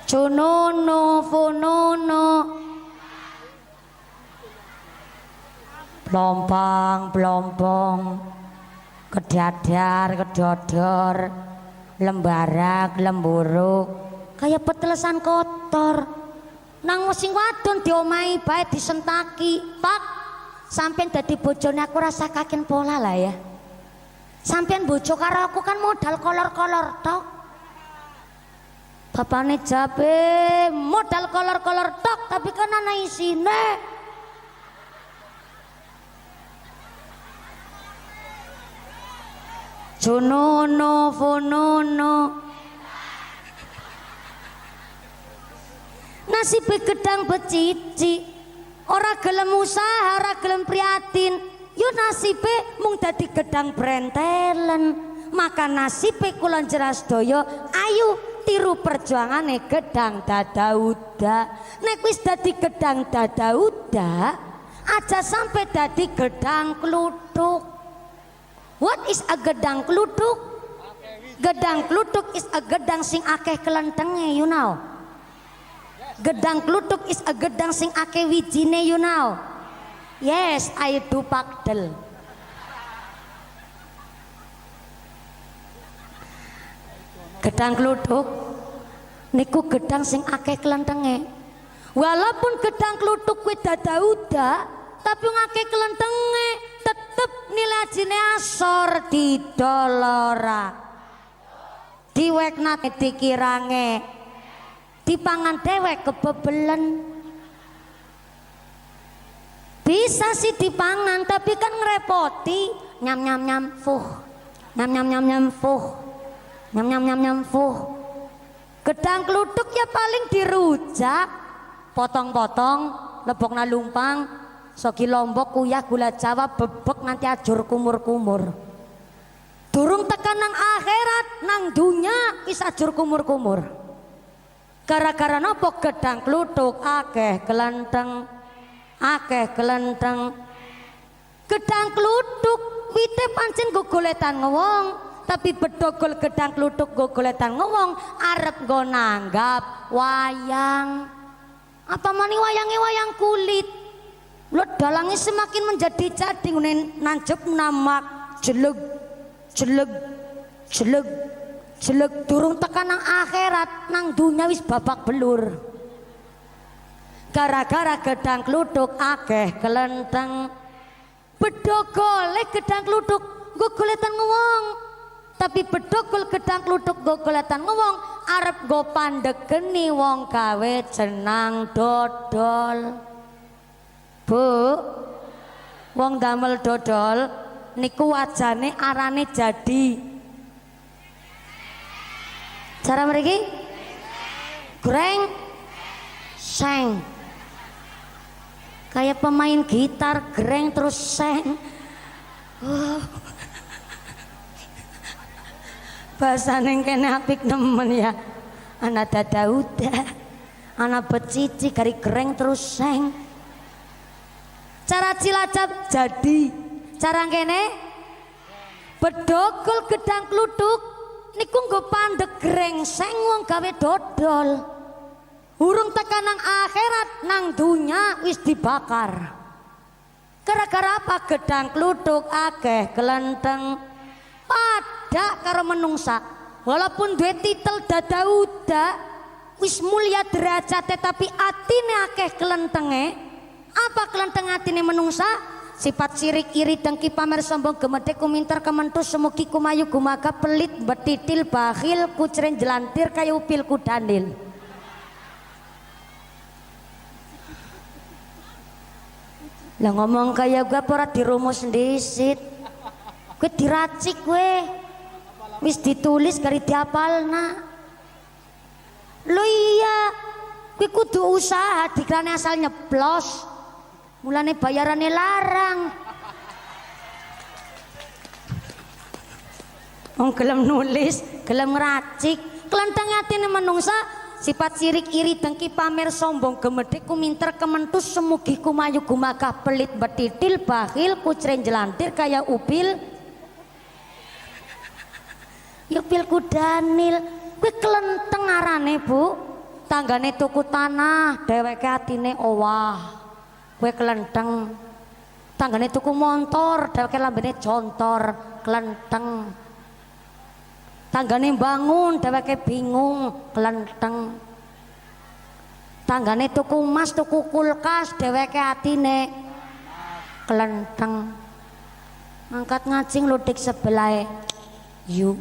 jununu fununu blompong kedadar kedodor lembarak lemburuk kayak petelesan kotor. Nang sing wadon diomahi bae disentaki, Pak sampean dadi bojone aku rasakaken pola lah ya. Sampean bojo karo aku kan modal kolor-kolor tok. Bapane jabe modal kolor-kolor tok tapi kan ana isine. Jununu fununu. Nasibe gedang becici, ora gelem usaha, ora gelem prihatin, yo nasibe mung dadi gedang brentelen. Maka nasibe kula jelas sedaya, ayo tiru perjuangane gedang dadauda. Nek wis dadi gedang dadauda, aja sampai dadi gedang kluthuk. What is a gedang kluthuk? Gedang kluthuk is a gedang sing akeh kelentenge, you know. Gedang kluthuk is a gedang sing akeh wijine, you know. Yes, I do pakdel. Gedang kluthuk niku gedang sing akeh kelentenge. Walaupun gedang kluthuk kuwi dadauda, tapi ngakeh kelentenge, tetep nilai ajine asor didolora. Diwekna dikirange, dipangan dewek kebebelen. Bisa sih dipangan tapi kan ngerepoti, nyam nyam nyam fuh, nyam nyam nyam nyam fuh, nyam nyam nyam nyam fuh. Gedang kluthuk ya paling dirujak, potong-potong, lebokna lumpang, sogi lombok, kuyah, gula jawa, bebek nanti ajur kumur-kumur. Durung tekan nang akhirat, nang dunya wis ajur kumur-kumur. Gara-gara nopo gedang kluthuk akeh kelenteng, akeh kelenteng. Gedang kluthuk wite pancen nggo goletan wong, tapi bedogol gedang kluthuk nggo goletan wong arep nggo nanggap wayang. Apa mani wayange wayang kulit. Lho dalange semakin menjadi jadi ngene nancep namak jeleg jeleg jeleg jeleg durung tekan nang akhirat nang dunya wis babak belur. Gara-gara gedang kluthuk akeh kelenteng. Bedogol gedang kluthuk nggo goletan wong. Tapi bedogol gedang kluthuk nggo goletan wong arep nggo pandegeni wong gawe jenang dodol. Bu, wong damel dodol niku wajane arane jadi. Cara mriki greng seng. Kayak pemain gitar greng terus seng. Bahasa neng kene apik nemen ya. Ana dadauda, ana becici kari greng terus seng. Cara Cilacap jadi, cara kene bedogol gedang kluthuk niku nggo pandeg greng seng wong gawe dodol. Urung tekan nang akhirat nang dunya wis dibakar. Gara-gara apa? Gedang kluthuk akeh kelenteng. Pada karo menungsa walaupun duwe titel dadauda wis mulia derajate tapi atine akeh kelentenge. Apa kelenteng atine menungsa? Sifat sirik iri dengki pamer sombong gemedhe kuminter kementus semugi kumayu gumaga pelit betitil bakhil kucren jelantir kayu upil kudanil. Lah ngomong kaya gue ora dirumus ndisit. Gue diracik gue. Wis ditulis kari diapalna. Lo iya, gue kudu usaha dikrane asal nyeplos. Mulane bayarannya larang. Wong gelem nulis, gelem ngracik, kelenteng atine menungsa sifat sirik iri dengki pamer sombong gemedhe kuminter kementus semugi kumayu gumakah pelit betitil bakhil kucren jelantir kaya upil yupil kudanil. Kuwi kelenteng arane Bu. Tanggane tuku tanah dheweke atine owah. Kuwi kelenteng. Tanggane tuku montor dheweke lambene jontor kelenteng. Tanggane bangun dheweke bingung kelenteng. Tanggane tuku emas tuku kulkas dheweke atine kelenteng. Angkat ngacing ludik sebelahe yuk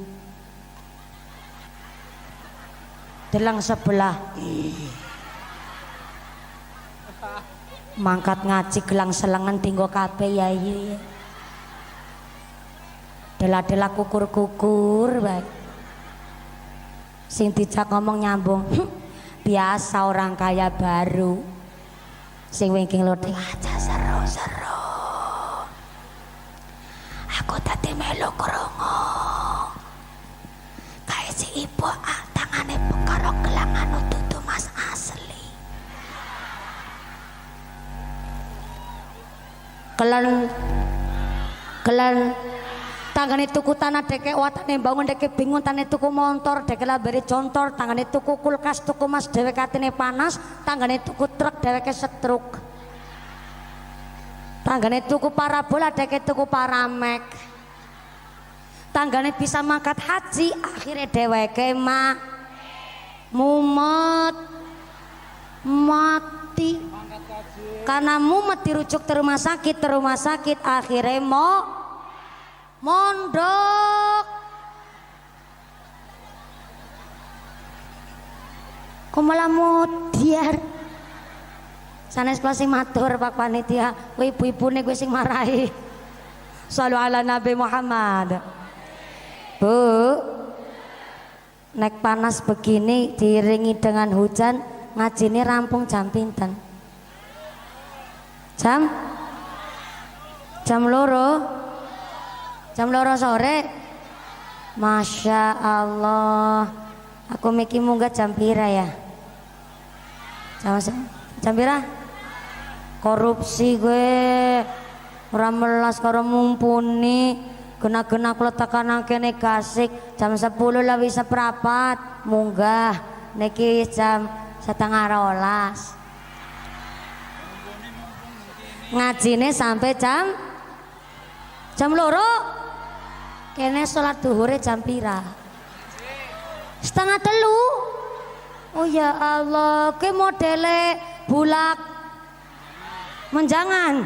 delang sebelah mangkat ngaji gelang selengan tinggo kabeh ya iya dela-dela kukur-kukur baik sing dijak ngomong nyambung biasa orang kaya baru sing wingking lodik aja seru-seru aku tadi melu krungu kayak si ibu tangane karo gelangan dudu mas asli kelen tanggane tuku tanah deke watane bangun deke bingung tane tuku montor deke labere contor tanggane tuku kulkas tuku mas dhewe katene panas tanggane tuku truk dheweke setruk tanggane tuku parabola deke tuku paramek tanggane bisa mangkat haji akhirnya dheweke mumet mati karena mumet dirujuk ke rumah sakit akhirnya mondok kok malah mudiar sanes kelas matur Pak Panitia ibu-ibu nih gue sing marahi shollu ala Nabi Muhammad. Bu nek panas begini diiringi dengan hujan ngajine rampung jam pinten? Jam loro sore. Masya Allah aku mikir munggah jam pira ya jam pira korupsi gue ora melas karo mumpuni. Gena-gena kula tekan kene Gasik jam 10 lebih seprapat munggah niki jam 11:30 ngajine sampai jam 2 kene sholat duhure jam pira 2:30. Oh ya Allah, ke modele bulak menjangan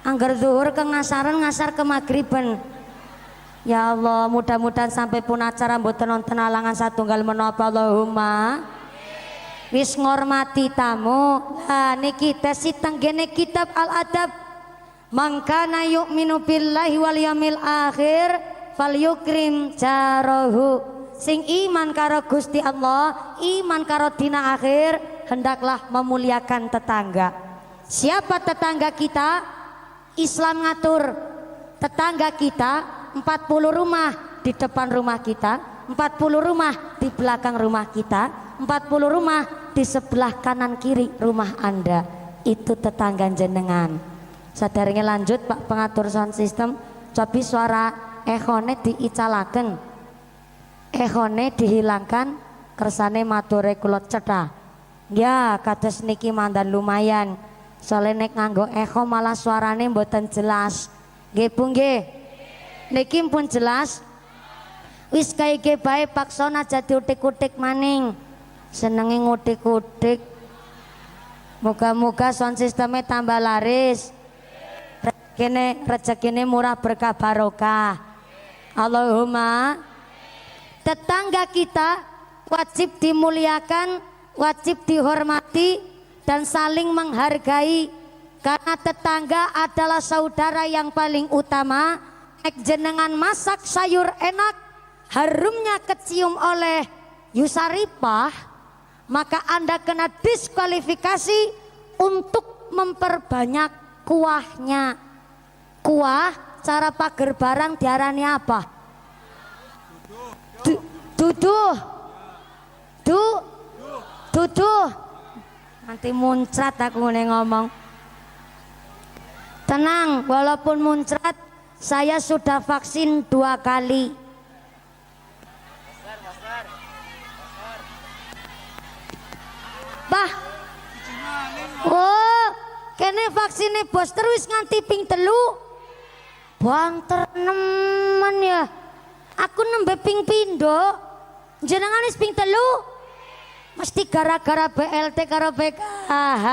anggar zuhur ke ngasaran ngasar ke magriben. Ya Allah, mudah-mudahan sampai pun acara mboten nonton alangan satunggal menapa Allahumma. Wis ngormati tamu. Lah niki tesi tenggene kitab Al-Adab. Mangkana yu'minu billahi wal yaumil akhir falyukrim jarahu. Sing iman karo Gusti Allah, iman karo dina akhir, hendaklah memuliakan tetangga. Siapa tetangga kita? Islam ngatur tetangga kita 40 rumah di depan rumah kita, 40 rumah di belakang rumah kita, 40 rumah di sebelah kanan kiri rumah Anda. Itu tetangga jenengan. Sadarnya lanjut Pak pengatur sound system, cobi suara ekhone diicalaken, ekhone dihilangkan, kersane mature kulot cetha. Ya kados niki mandan lumayan. Soalnya nek nganggo echo malah suarane mboten jelas. Nggih Bu nggih. Niki pun jelas. Wis kae bae paksona jadi utik-utik maning. Senenge ngutik-utik. Moga-moga sound sistemnya tambah laris. Rezekine murah berkah barokah. Allahumma. Tetangga kita wajib dimuliakan, wajib dihormati dan saling menghargai, karena tetangga adalah saudara yang paling utama. Nek jenengan masak sayur enak, harumnya kecium oleh Yusaripah, maka Anda kena diskualifikasi untuk memperbanyak kuahnya. Kuah cara pager barang diarani apa? Duduh. Duduh. Nanti muncrat aku ngomong. Tenang, walaupun muncrat, saya sudah vaksin 2 kali. Bah. Oh, kene vaksinnya booster wis nganti ping 3. Banter nemen ya. Aku nembe ping pindho. Jenengan wis ping 3. Mesti gara-gara BLT karo PKH.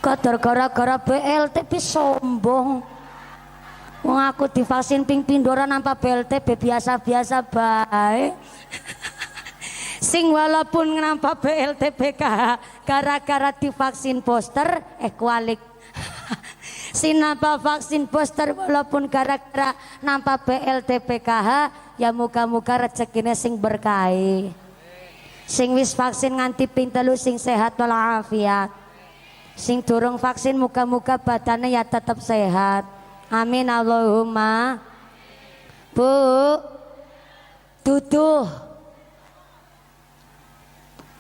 Kotor gara-gara BLT sombong. Wong aku divaksin ping pindora nampak BLT biasa-biasa bae. Sing walaupun nampak BLT PKH gara-gara divaksin booster kualik. Sing nampak vaksin booster walaupun gara-gara nampak BLT PKH, ya muga-muga rezekine sing berkahi. Sing wis vaksin nganti ping 3 sing sehat walafiat. Sing durung vaksin muga-muga badannya ya tetap sehat. Amin Allahumma. Bu, duduh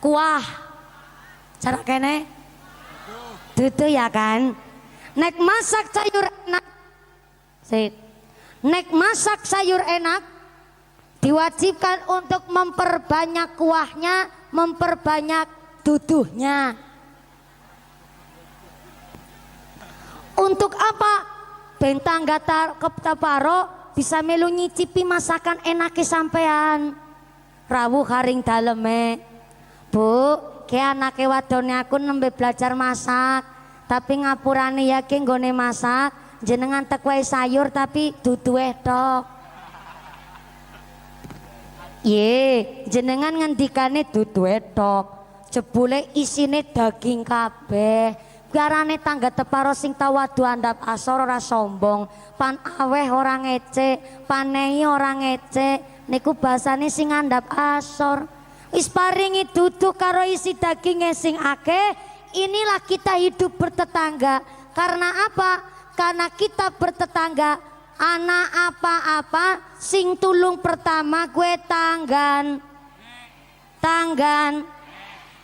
kuah cara kene duduh ya kan. Nek masak sayur enak, nek masak sayur enak diwajibkan untuk memperbanyak kuahnya, memperbanyak duduhnya. Untuk apa? Bentang gatar keptaparo bisa melu nyicipi masakan enake sampean. Rawuh haring daleme. Bu, ke anake wadone aku nembe belajar masak. Tapi ngapurane yakin gone masak, jenengan tek wae sayur tapi duduhe tok. Ye, jenengan ngendikane duduhe tok. Jebule isine daging kabeh. Biarane tangga teparo sing tawadu andap asor ora sombong, pan aweh ora ngece, panehi ora ngece. Niku basane sing andap asor. Wis paringi duduh karo isi daginge sing akeh. Inilah kita hidup bertetangga. Karena apa? Karena kita bertetangga. Anak apa-apa sing tulung pertama gue tanggan. tanggan.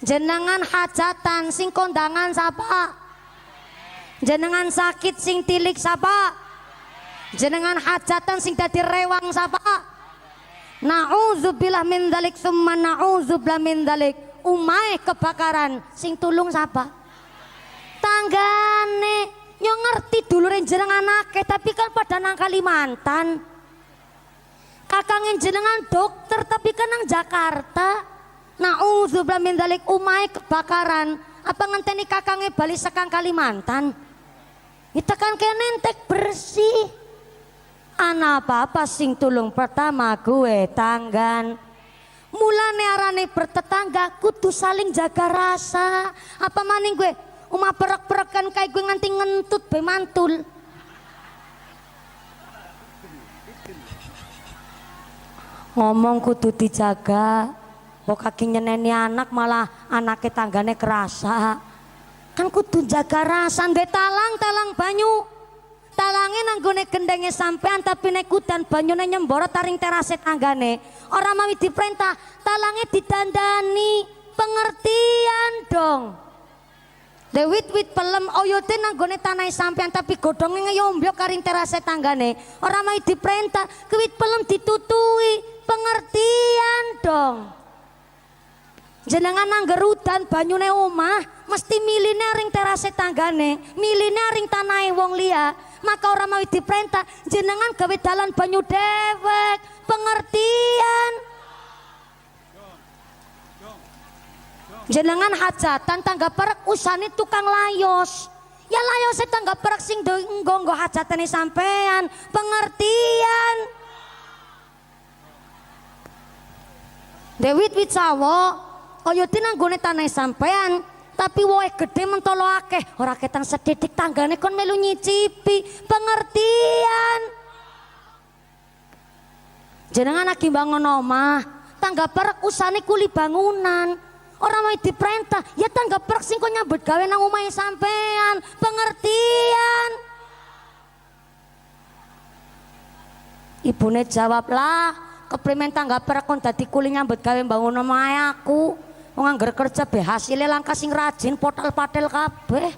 Jenengan hajatan sing kondangan sapa? Jenengan sakit sing tilik sapa? Jenengan hajatan sing dadi rewang sapa? Na'udzubillah min dzalik summa na'udzubillah min dzalik. Umahe kebakaran sing tulung sapa? Tanggane. Yo ngerti dulure jenengan akeh tapi kan pada nang Kalimantan. Kakangin jenengan dokter tapi kan nang Jakarta. Na'udzubillah min dzalik. Umahe kebakaran. Apa ngenteni kakangnya bali sekang Kalimantan? Kita kan kene entek bersih. Ana apa sing tulung pertama gue tanggan. Mulane arane bertetangga kudu saling jaga rasa. Apa maning gue umah perek-perekan kayak gue nganti ngentut be mantul. Ngomong kudu dijaga. Kok kaki nyeneni anak malah anaknya tanggane kerasa. Kan kudu jaga rasa. Ndek talang banyu. Talange nanggone gendenge sampean tapi nek kudan banyune nyemborot taring terase tanggane. Ora mawi diperintah, talange didandani. Pengertian dong. Dewit-wit pelem oyote nanggone tanah sampean tapi godhonge ngeyombyok karing terase tanggane. Ora mawi diperintah, kewit pelem ditutui. Pengertian dong. Jenengan nangger udan banyune omah mesti miline ring terase tanggane, miline ring tanahe wong liya. Maka ora mau diperintah jenengan gawe dalan banyu dewek. Pengertian. Jenengan hajatan tangga perek usane tukang layos. Ya layose tangga perek sing nggo hajatane sampean. Pengertian. Dewit wit sawo kaya tinanggone tanah sampean tapi woe gede mentolo akeh ora ketang sedidik tanggane kon melu nyicipi. Pengertian. Jenengan lagi bangun omah tangga perek usane kuli bangunan ora mau diperintah ya tangga perek sing kon nyambut gawe nang omahe sampean. Pengertian. Ibune jawab lah keprimen tangga perek kon dadi kuli nyambut gawe bangun omahe aku. Wong angger kerja be hasilnya langka sing rajin potel-patel kabeh.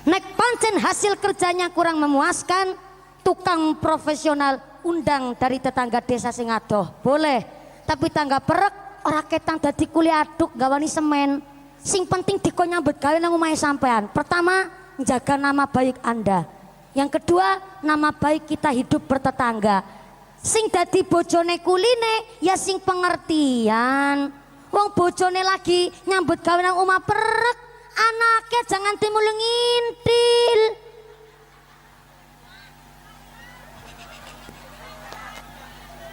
Nek pancen hasil kerjanya kurang memuaskan, tukang profesional undang dari tetangga desa sing adoh. Boleh. Tapi tangga perek ora ketang dadi kuli aduk gawani semen. Sing penting dikon nyambut gawe nang omahe sampean. Pertama, jaga nama baik Anda. Yang kedua, nama baik kita hidup bertetangga. Sing dadi bojone kuline ya sing pengertian. Wong bojone lagi nyambut gawe nang omah perek, anaknya jangan timul ngintil.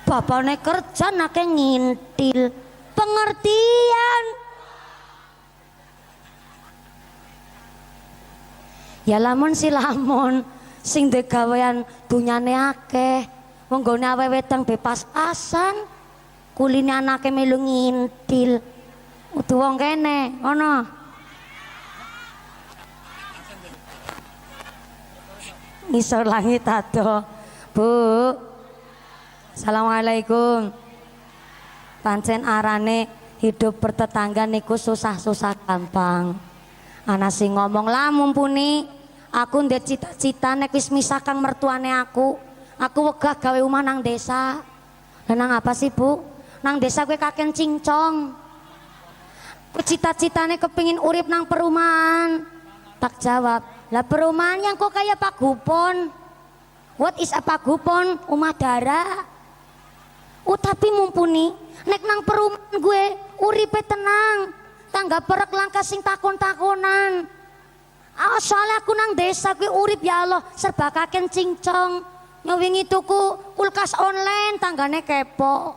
Bapakne kerja anaknya ngintil. Pengertian. Ya lamun si lamun sing duwe gawean dunyane akeh. Wong gone awe wedang bepas-pasan, kuline anake melu ngintil. Udu wong kene, ngono. Ngisor langit ado. Bu. Assalamualaikum. Pancen arane hidup bertetangga niku susah-susah gampang. Ana sing ngomong lah mumpuni aku ndek cita-cita nek wis misah kang mertuane aku. Aku wegah gawe omah nang desa. Lah nang apa sih, Bu? Nang desa kowe kakek cincong. Cita-citane kepingin urip nang perumahan. Tak jawab, lah perumahan yang kok kayak pagupon. What is a pagupon? Omah dara. Oh tapi mumpuni nek nang perumahan gue uripe tenang. Tangga perek langka sing takon-takonan. Soalnya aku nang desa gue urip ya Allah serba kakek cincong. Ngewingi tuku kulkas online tanggane kepo.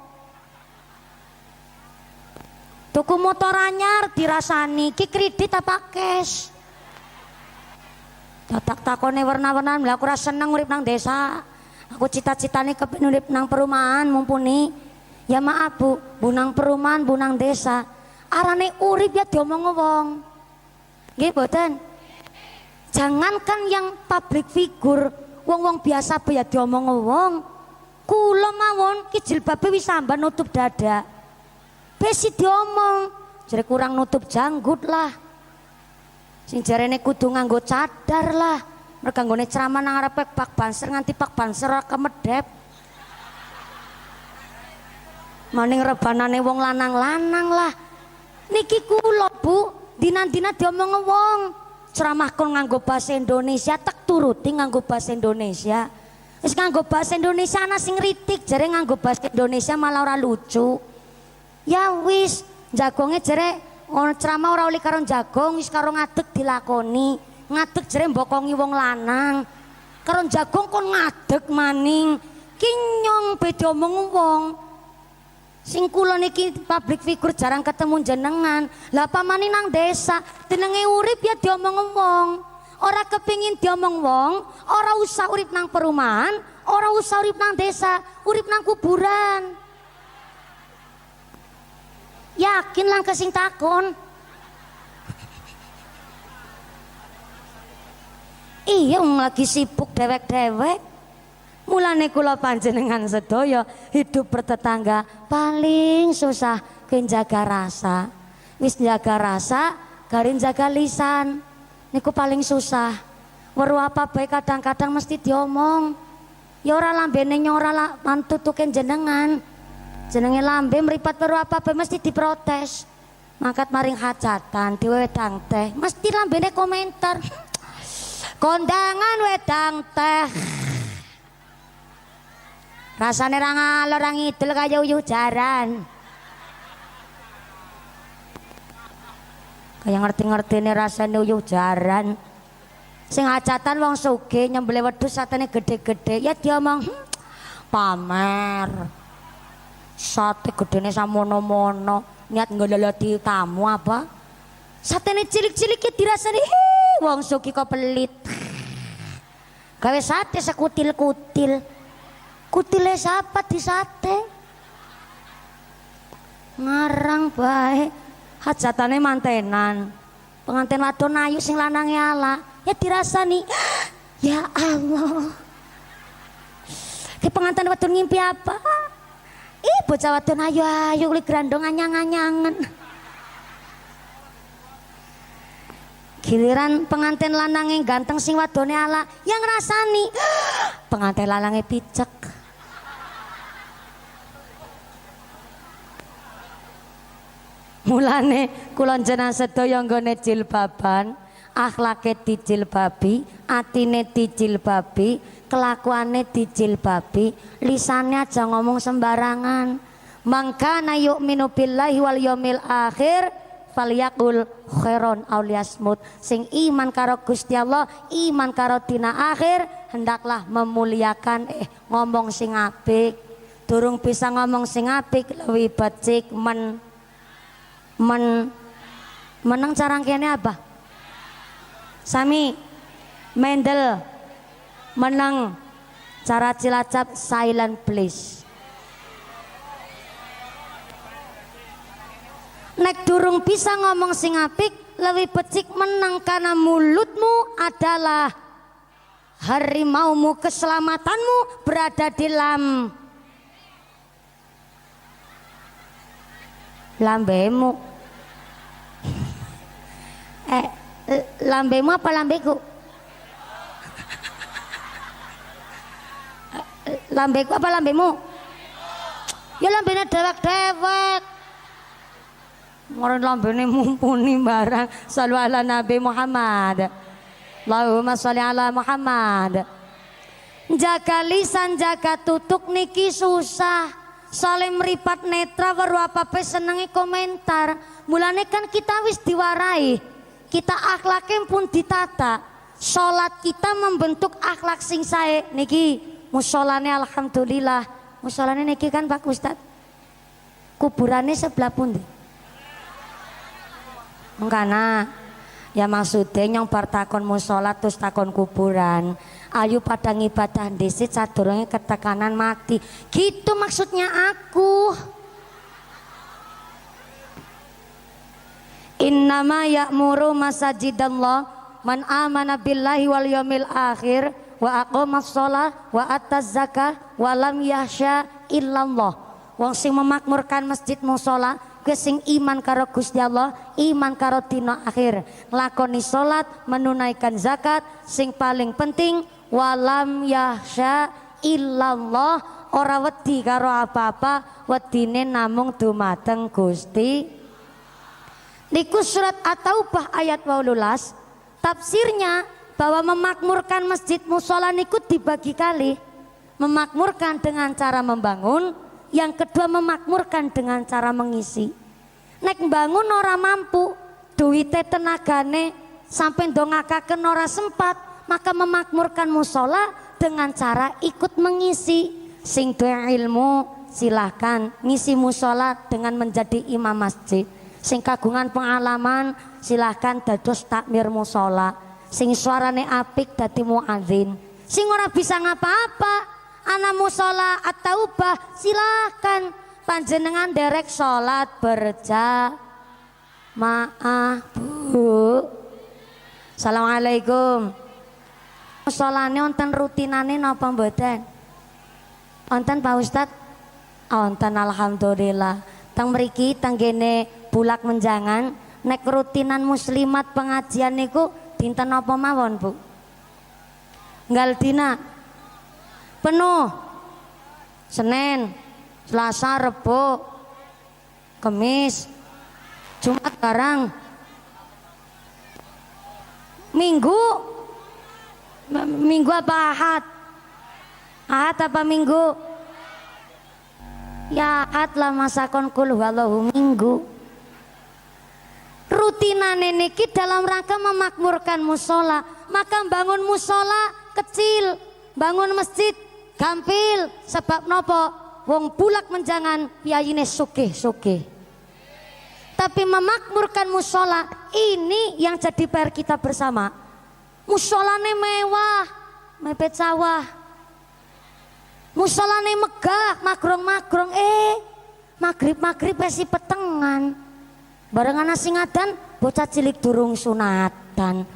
Tuku motor anyar dirasani ki kredit apa cash. Tak-takone warna-warnan lha aku ora seneng urip nang desa. Aku cita-citane kepengin urip nang perumahan mumpuni. Ya maaf Bu, bu nang perumahan, bu nang desa. Arane urip ya diomong wong. Nggih mboten? Jangankan yang public figure, wong-wong biasa be ya diomong wong. Kula mawon ki jilbabe wis sambat nutup dada. besi diomong jare kurang nutup janggut lah, sing jarene kudu nganggo cadar lah, mereka nggone ceramah nang ngarepe Pak Banser nganti Pak Banser ora kemedhep. Maning rebanane wong lanang-lanang lah. Niki kula Bu, dina-dina diomong wong ceramah kon nganggo bahasa Indonesia tak turuti nganggo bahasa Indonesia. Wis nganggo bahasa Indonesia ana sing kritik jare nganggo bahasa Indonesia malah ora lucu. Ya wis, jagonge jare ono ceramah ora oleh karo jagong, wis karo ngadeg dilakoni. Ngadeg jare mbokongi wong lanang. Karo jagong kon ngadeg maning. Ki nyong beda omong wong. Sing kula niki public figure jarang ketemu jenengan. Lah pamane nang desa, jenenge urip ya diomong wong. Ora kepingin diomong wong, ora usah urip nang perumahan, ora usah urip nang desa, urip nang kuburan. Yakin lang kesing takon. Iya lagi sibuk dewek-dewek. Mulane kula panjenengan sedaya hidup bertetangga paling susah kenjaga rasa. Wis jaga rasa, garin jaga lisan. Niku paling susah. Weruh apa bae kadang-kadang mesti diomong. Ya ora lambene nyora lah mantutuken jenengan. Jenenge lambe mripat weruh apa bae mesti diprotes. Mangkat maring hajatan diwedang teh, mesti lambene komentar. Kondangan wedang teh. Rasane ra ngalor ra ngidul kaya uyuh jaran. Kaya ngerti-ngertine rasane uyuh jaran. Sing hajatan wong sugih nyembelih wedhus satene gede-gede ya diomong pamer. Sate gedene samono-mono, niat ngeleleti tamu apa? Satene cilik-cilik ya dirasani wong sugih kok pelit. Gawe sate sekutil-kutil. Kutile siapa di sate? Ngarang bae. Hajatane mantenan. Pengantin wadon ayu sing lanange ala. Ya dirasani. Ya Allah. Ki pengantin wadon ngimpi apa? Ih bocah wadon ayu-ayu kuwi grandong anyang-anyangen. Giliran pengantin lanange ganteng sing wadone ala, yang ngrasani pengantin lanange picek. Mulane kula jenengan sedaya nggone jilbaban, akhlake dijilbabi, atine dijilbabi, kelakuane dijilbabi, lisane aja ngomong sembarangan. Mangkana yu'minu billahi wal yaumil akhir falyaqul khairon aw liyasmut. Sing iman karo Gusti Allah, iman karo dina akhir, hendaklah memuliakan ngomong sing apik. Durung bisa ngomong sing apik luwih becik menang cara kene apa? Sami Mendel menang cara Cilacap silent please. Nek durung bisa ngomong sing apik lebih becik menang karena mulutmu adalah harimaumu, keselamatanmu berada di lambemu. Lambemu apa lambeku? Lambeku apa lambemu? Ya lambene dewek-dewek. Moron lambene mumpuni barang. Shallu ala Nabi Muhammad. Allahumma sholli ala Muhammad. Jaga lisan, jaga tutuk niki susah. Soale mripat netra weruh apa-apa senenge komentar. Mulane kan kita wis diwarai. Kita akhlaknya pun ditata. Sholat kita membentuk akhlak sing sae. Niki musolane alhamdulillah. Musolane niki kan Pak Ustad. Kuburannya sebelah pundi? Mengkana. Ya maksudnya nyong bar takon musola terus takon kuburan. Ayo pada ngibadah dhisik sadurunge ketekanan mati. Gitu maksudnya aku. Innama ya'muru masajidallah man amana billahi wal yaumil akhir wa aqamas shalah wa ataz zakah wa lam yahsya illallah. Wong sing memakmurkan masjid musola kabeh sing iman karo Gusti Allah, iman karo dina akhir, nglakoni salat, menunaikan zakat, sing paling penting walam yahsya illallah, ora wedi karo apa-apa, wedine namung dumateng Gusti. Niku surat At-Taubah ayat 18. Tafsirnya bahwa memakmurkan masjid mushola niku dibagi kali. Memakmurkan dengan cara membangun, yang kedua memakmurkan dengan cara mengisi. Nek bangun ora mampu, duwite tenagane sampai ndongakaken ora sempat, maka memakmurkan mushola dengan cara ikut mengisi. Sing duwe ilmu silahkan ngisi mushola dengan menjadi imam masjid. Sing kagungan pengalaman silahkan dados takmir mushola. Sing suarane apik dadi muadzin. Sing ora bisa ngapa-apa ana mushola At-Taubah silahkan panjenengan derek sholat berjamaah. Bu, assalamualaikum. Musholane wonten rutinane napa mboten? Wonten Pak Ustad? Wonten, alhamdulillah. Teng mriki tenggene Bulak Menjangan nek rutinan muslimat pengajian niku dinten apa mawon, Bu? Nggal dina penuh. Senin, Selasa, Rebo, Kamis, Jumat barang. Minggu apa Ahad? Ahad apa Minggu? Ya Ahad lah, masakon kul walahu Minggu. Rutinane niki dalam rangka memakmurkan musola. Maka bangun musola kecil, bangun masjid gampil. Sebab nopo? Wong Bulak Menjangan piyayine sugih-sugih. Tapi memakmurkan musola ini yang jadi PR kita bersama. Musolane mewah, mepet sawah. Musolane megah, magrong-magrong. Magrib esi petengan. Barengan sing adan bocah cilik durung sunatan.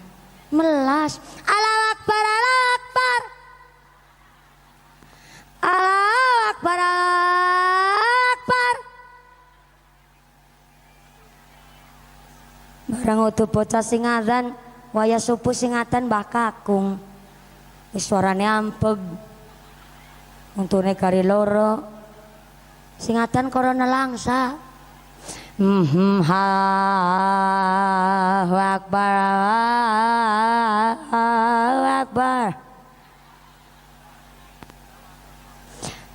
Melas. Allahu Akbar, Allahu Akbar. Allahu Akbar, Allahu Akbar. Barang utuh bocah sing adzan, waya subuh sing adzan Mbah Kakung. Wis suarane ampeg. Untune kari loro. Sing adzan korona langsa. Allahu Akbar, Allahu Akbar.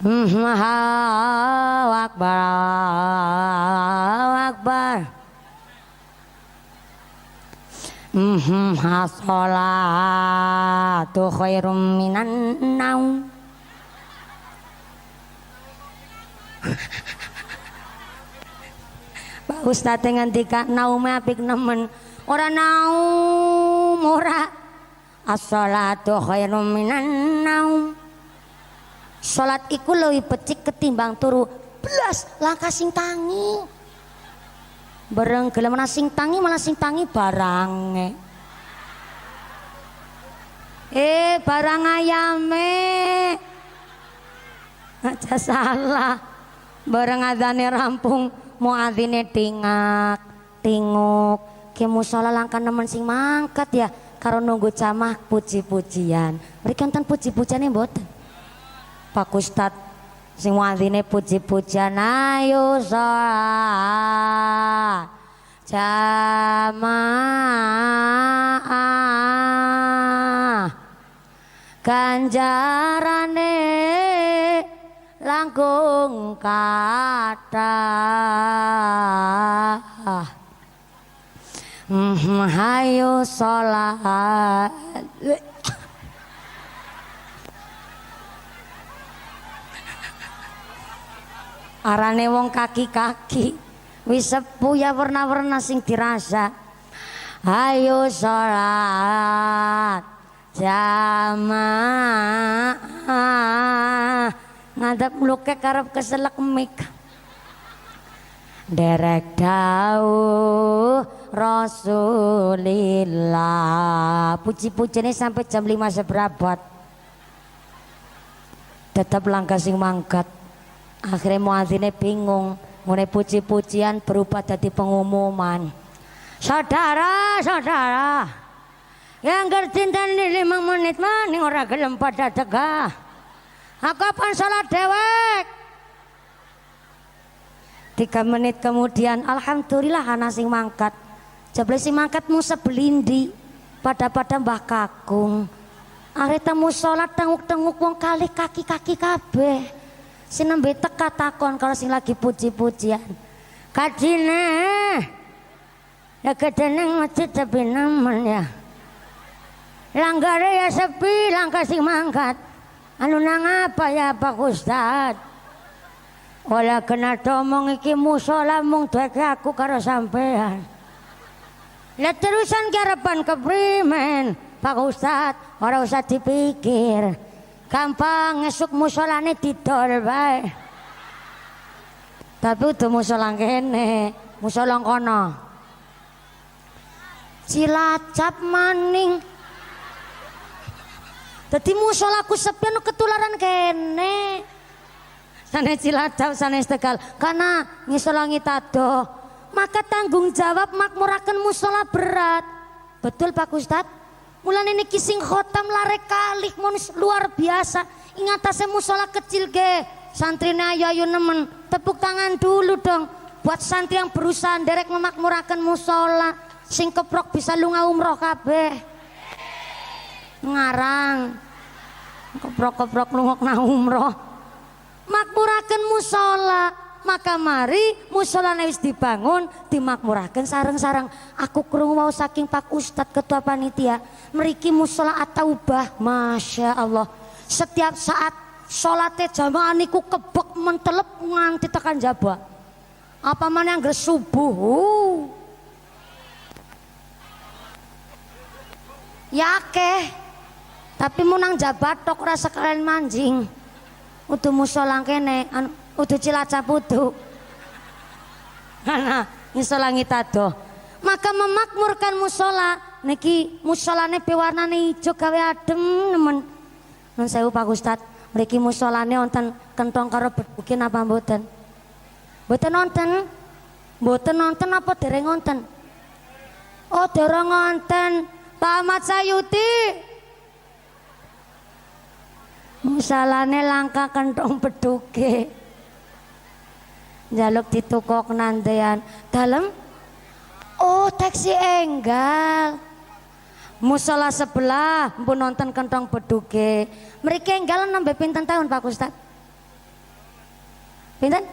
Allahu Akbar, Allahu Akbar. As-salatu khairum minan naum. Pak Ustaz ngendika naume apik nemen. Ora naum, ora. As-salatu khairum minan naum. Salat iku luwih becik ketimbang turu belas langkah sing tangi. Bareng gelem sing tangi malah sing tangi barange. Barang ayame. Aja salah. Bareng adzane rampung muadzine tinguk ke musala langkah nemen sing mangkat ya karo nunggu jamaah puji-pujian. Mriki enten puji-pujiane mboten? Pak Ustad sing muadzine puji-pujian ayo salat jamaah ganjarane langkung kathah. Hayo salat. Arane wong kaki-kaki wis sepuh ya warna-warna sing dirasa. Hayo salat jamaah ngadep mluke karep keselek mik. Derek dawuh Rasulillah. Puji-pujine sampai jam 5 seberabot. Tetap langkah sing mangkat. Akhirnya muadzine bingung mulai puji-pujian berubah jadi pengumuman. Saudara-saudara yang gercintan di 5 menit maning ora gelem pada tegah. Kapan salat dewek? 3 menit kemudian alhamdulillah ana sing mangkat. Jebule sing mangkatmu sebelindi pada Mbah Kakung. Are temu salat tenguk-tenguk wong kalih kaki-kaki kabeh. Sing nembe teka takon kalau sing lagi puji-pujian. Kadine ya kedeneng masjid tapi nemen ya. Langgare ya sepi, langkah sing mangkat. Anu nang apa ya Pak Ustad? Ola kena domong iki musola mung deke aku karo sampean. Lah terusan garepan keprimen Pak Ustad, ora usah dipikir. Gampang ngesuk musolane didol bae. Tapi udah musola kene, musola kono. Cilacap maning. Dadi musolaku sepi anu ketularan kene. Sane Cilacap sane Tegal karena ngisolangi tado. Maka tanggung jawab makmuraken musola berat. Betul Pak Ustad? Mulane niki sing khotam lare kalih luar biasa. Ingatase musola kecil ge. Santrine ayu-ayu nemen. Tepuk tangan dulu dong buat santri yang berusaha derek memakmuraken musola. Sing keprok bisa lunga umroh kabeh. Ngarang keprok-keprok lunga na umroh. Makmuraken musola. Maka mari musolane wis dibangun, dimakmuraken sareng-sareng. Aku krungu wau saking Pak Ustad ketua panitia, mriki musola At-Taubah, Masya Allah. Setiap saat salate jamaah niku kebek mentelep nganti tekan jaba. Apa maneh anggere subuh. Ya akeh. Tapi munang jabatok ora sekalian manjing. Udu musola kene, udu Cilacap udu. Karena musola ngitado. Maka memakmurkan musola niki musolane pewarnane ijo gawe adem nemen. Nun sewu Pak Ustad, mriki musolane wonten kentong karo beduke napa mboten? Mboten wonten. Mboten wonten apa dereng wonten? Oh, dereng wonten. Pak Ahmad Sayuti musalane langka kentong beduke njaluk ditukok nandean dalem. Oh, taksi enggal musala sebelah mpun nonton kentong beduke. Mriki enggal nembe pinten tahun Pak Ustad? Pinten?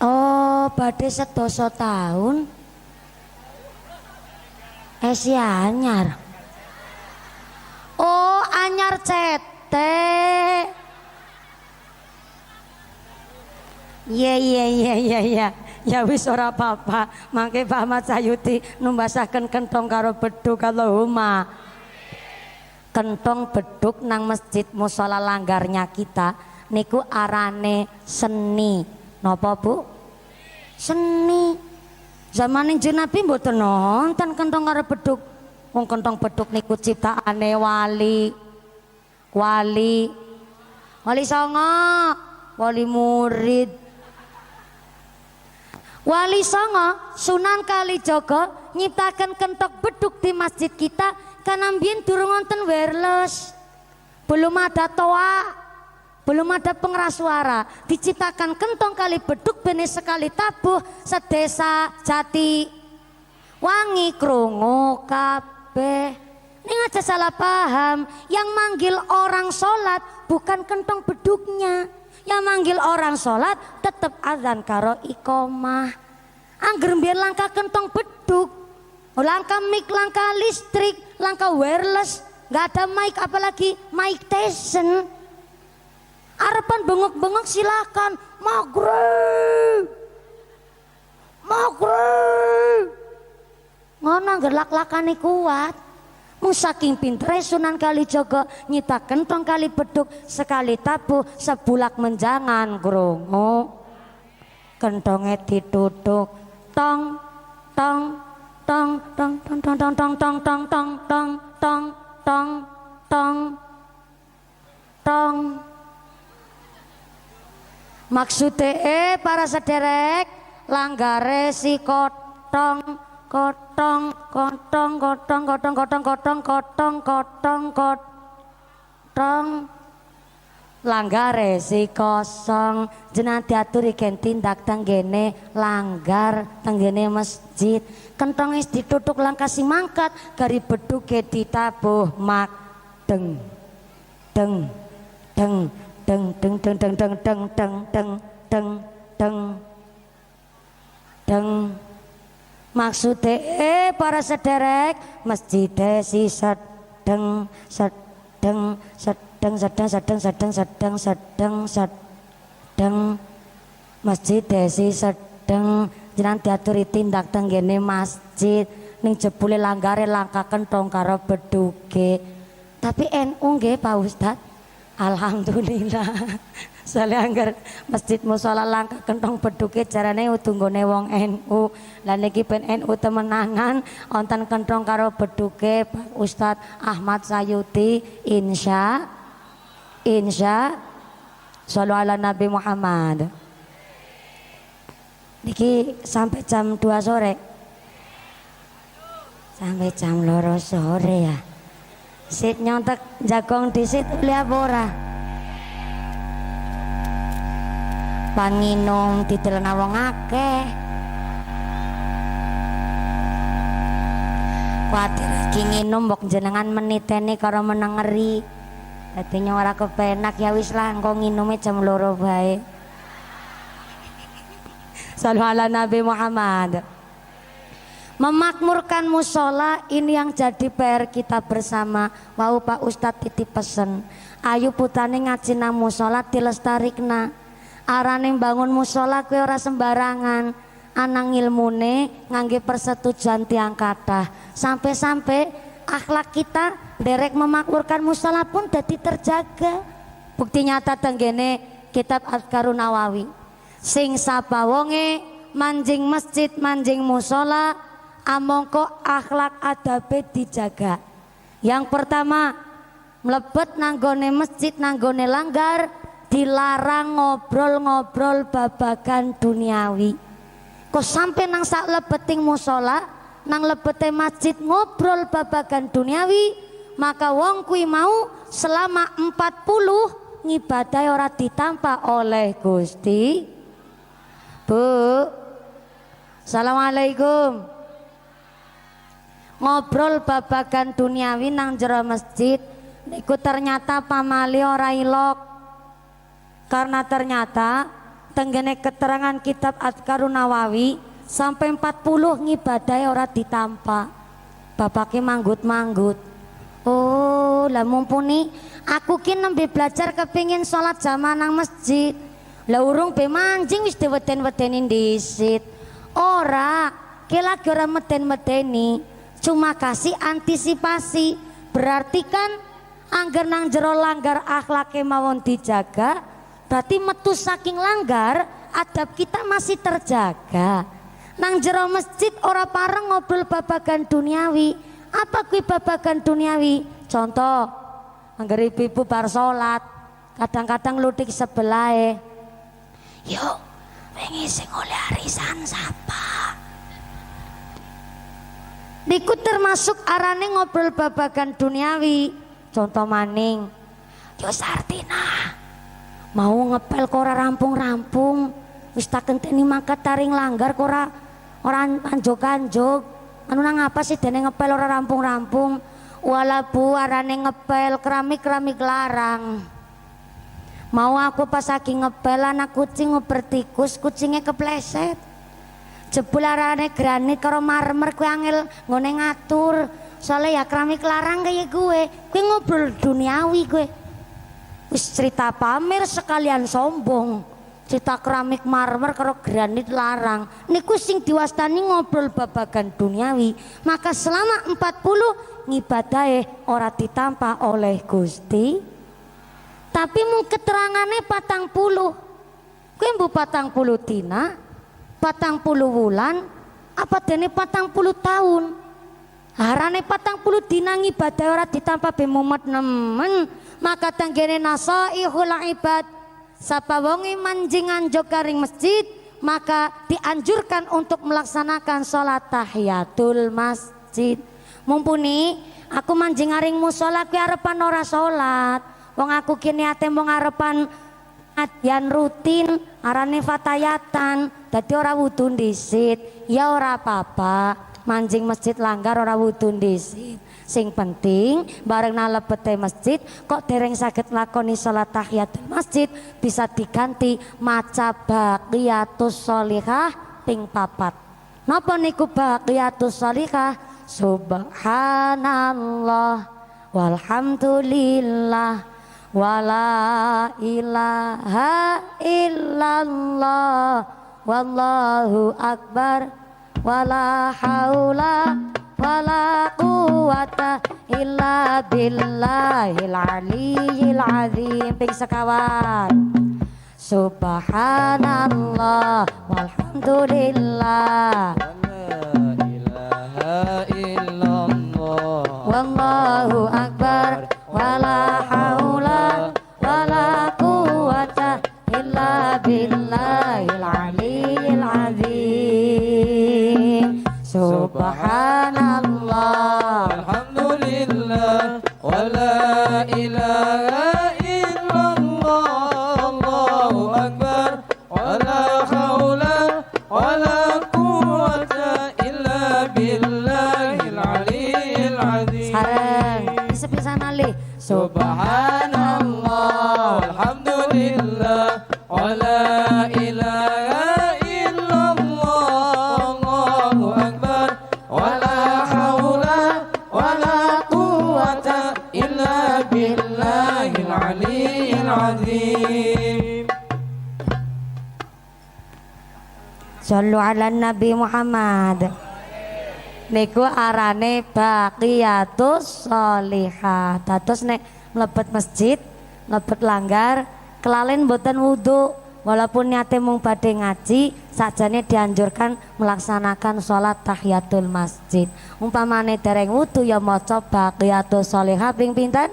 Oh, badhe 10 tahun. Si anyar. Oh, anyar cetek. Iya. Ya wis ora apa-apa. Mangke Pak Ahmad Sayuti numbasaken kentong karo beduk Allahumma. Kentong beduk nang masjid musala langgarnya kita niku arane seni. Napa Bu? Seni. Zaman Kanjeng Nabi mboten nonton kentong karo beduk. Wong kentong beduk niku ciptaane wali songo, wali murid. Wali songo Sunan Kalijaga nyiptaken kentong beduk di masjid kita karena mbiyen durung wonten wireless. Belum ada toa. Belum ada pengeras suara, diciptakan kentong kali beduk bene sekali tabuh sedesa jati wangi krungu kabeh. Ning aja salah paham, yang manggil orang sholat bukan kentong beduknya, yang manggil orang sholat tetap azan karo iqomah. Angger mbiyen langka kentong beduk, langka mic, langka listrik, langka wireless, nggak ada mic apalagi mic Tyson. Arepan bengok-bengok silakan maghrib ngono angger lak-lakane kuat. Mung saking pintere Sunan Kalijaga nyita kentong kali beduk sekali tabuh sebulak menjangan krungu. Kentonge ditutuk tong tong tong tong tong tong tong tong tong tong tong tong tong tong tong tong. Maksude para sederek langgare si kotong kotong kotong kotong kotong kotong kotong kotong kotong kotong langgare si kosong jenengan diaturi gen tindak tenggene langgar tenggene masjid kentong is ditutuk langkah si mangkat gari beduke ditabuh mak deng deng deng deng deng deng deng deng deng deng deng deng deng deng maksude para sederek masjid si sedeng sedeng sedeng sedeng sedeng sedeng sedeng sedeng sedeng masjid si sedeng jenengan diaturi tindak tenggene masjid ning jebule langgare langkah kentong karo beduke tapi NU nggih Pak Ustad alhamdulillah soalnya anggar masjid mushola langkah kentong beduke jarane utunggone wong NU lan iki ben NU temenangan wonten kentong karo beduke Pak Ustad Ahmad Sayuti insya shollu ala Nabi Muhammad niki sampai jam 2 sore sampai jam 2 sore ya sit nyontek jagong disit lihat ora panginum didelena wong akeh kuatir lagi nginum mbok jenengan meniteni karo menengeri dadi ora kepenak ya wis lah engko nginume jam 2 bae Shallu ala Nabi Muhammad. Memakmurkan musola ini yang jadi PR kita bersama. Wau Pak Ustadz titip pesen ayu putane ngaji nang musola dilestarikna arane bangun musola kowe ora sembarangan anang ilmune ngangge persetujuan tiang kathah sampai-sampai akhlak kita derek memakmurkan musola pun jadi terjaga. Bukti nyata tenggene kitab Azkarun Nawawi sing sapa wonge manjing masjid manjing musola amongko akhlak adabe dijaga. Yang pertama mlebet nanggone masjid nanggone langgar dilarang ngobrol-ngobrol babagan duniawi. Kok sampai nang sak lebeting musola nang lebete masjid ngobrol babagan duniawi maka wong kuwi mau selama 40 ngibadahi ora ditampa oleh Gusti. Bu, assalamualaikum. Ngobrol babagan duniawi nang jero masjid niku ternyata pamali ora ilok. Karena ternyata tenggene keterangan kitab Azkarun Nawawi sampai 40 ngibadahi ora ditampa. Bapake manggut-manggut. Oh, lah mumpuni aku ki nembe belajar kepingin sholat jamaah nang masjid. Lah urung be manjing wis diweden-wedeni dhisit. Ora, ki lagi ora meden-medeni, cuma kasih antisipasi. Berarti kan angger nang jero langgar akhlake mawon dijaga, berarti metu saking langgar adab kita masih terjaga. Nang jero masjid ora pareng ngobrol babagan duniawi. Apa kuwi babagan duniawi? Contoh, angger ibu bar salat, kadang-kadang ludik sebelahe. Yuk, wingi sing oleh arisan sapa? Niku termasuk arane ngobrol babagan duniawi. Contoh maning, yo Sartina mau ngepel kok ora rampung-rampung, wis tak kenteni mangkat taring langgar kok ora anjog-anjog. Anu nang apa sih dene ngepel ora rampung-rampung? Wala Bu arane ngepel keramik-keramik larang. Mau aku pas lagi ngepel anak kucing ngoper tikus, kucingnya kepleset. Jebul arane granit karo marmer kuwi angel ngone ngatur. Soalnya ya keramik larang kayak gue ngobrol duniawi gue. Wis cerita pamer sekalian sombong. Cerita keramik marmer karo granit larang. Niku sing diwastani ngobrol babagan duniawi. Maka selama 40 ngibadahe ora ditampa oleh Gusti. Tapi mung keterangane 40. Kowe mbu 40 dina, 40 wulan, apa dene 40 tahun. Harane 40 dina ngibadah ora ditampa be mumet nemen, maka tanggene nasaihul ibad sapa wonge manjing anjok karing masjid maka dianjurkan untuk melaksanakan sholat tahiyatul masjid. Mumpuni aku manjing aring musola kuwi arepan ora sholat. Wong aku kini ate mau ngarepan adyan rutin arane fatayatan dadi ora wudu dhisit. Ya ora apa-apa, manjing masjid langgar ora wudu dhisit. Sing penting bareng nalebete masjid kok dereng saged nglakoni salat tahiyatul masjid bisa diganti maca baqiyatus sholihah ping 4. Napa niku baqiyatus sholihah? Subhanallah walhamdulillah wala ilaha illallah wallahu akbar wala haula wala quwata illa billahil aliyyil azim ping sekawan. Subhanallah walhamdulillah wallahu akbar wala haula wala quwata illa billahil aliyyil azim. Subhanallah alhamdulillah wala ilaha illallah Allahu akbar wala haula wala quwata illa billahil aliyyil azim. Sareng sepisan alih. Subhanallah alhamdulillah wala ilaha illallah Allahu akbar wala haula wala quwata illa billahil aliyyil azim. Shallu ala Nabi Muhammad. Niku arane baqiyatus sholihah. Dados nek mlebet masjid, mlebet langgar, kelalen mboten wudu, walaupun niate mung badhe ngaji, sakjane dianjurkan melaksanakan sholat tahiyatul masjid. Umpamane dereng wudu ya maca baqiyatus sholihah ping pinten?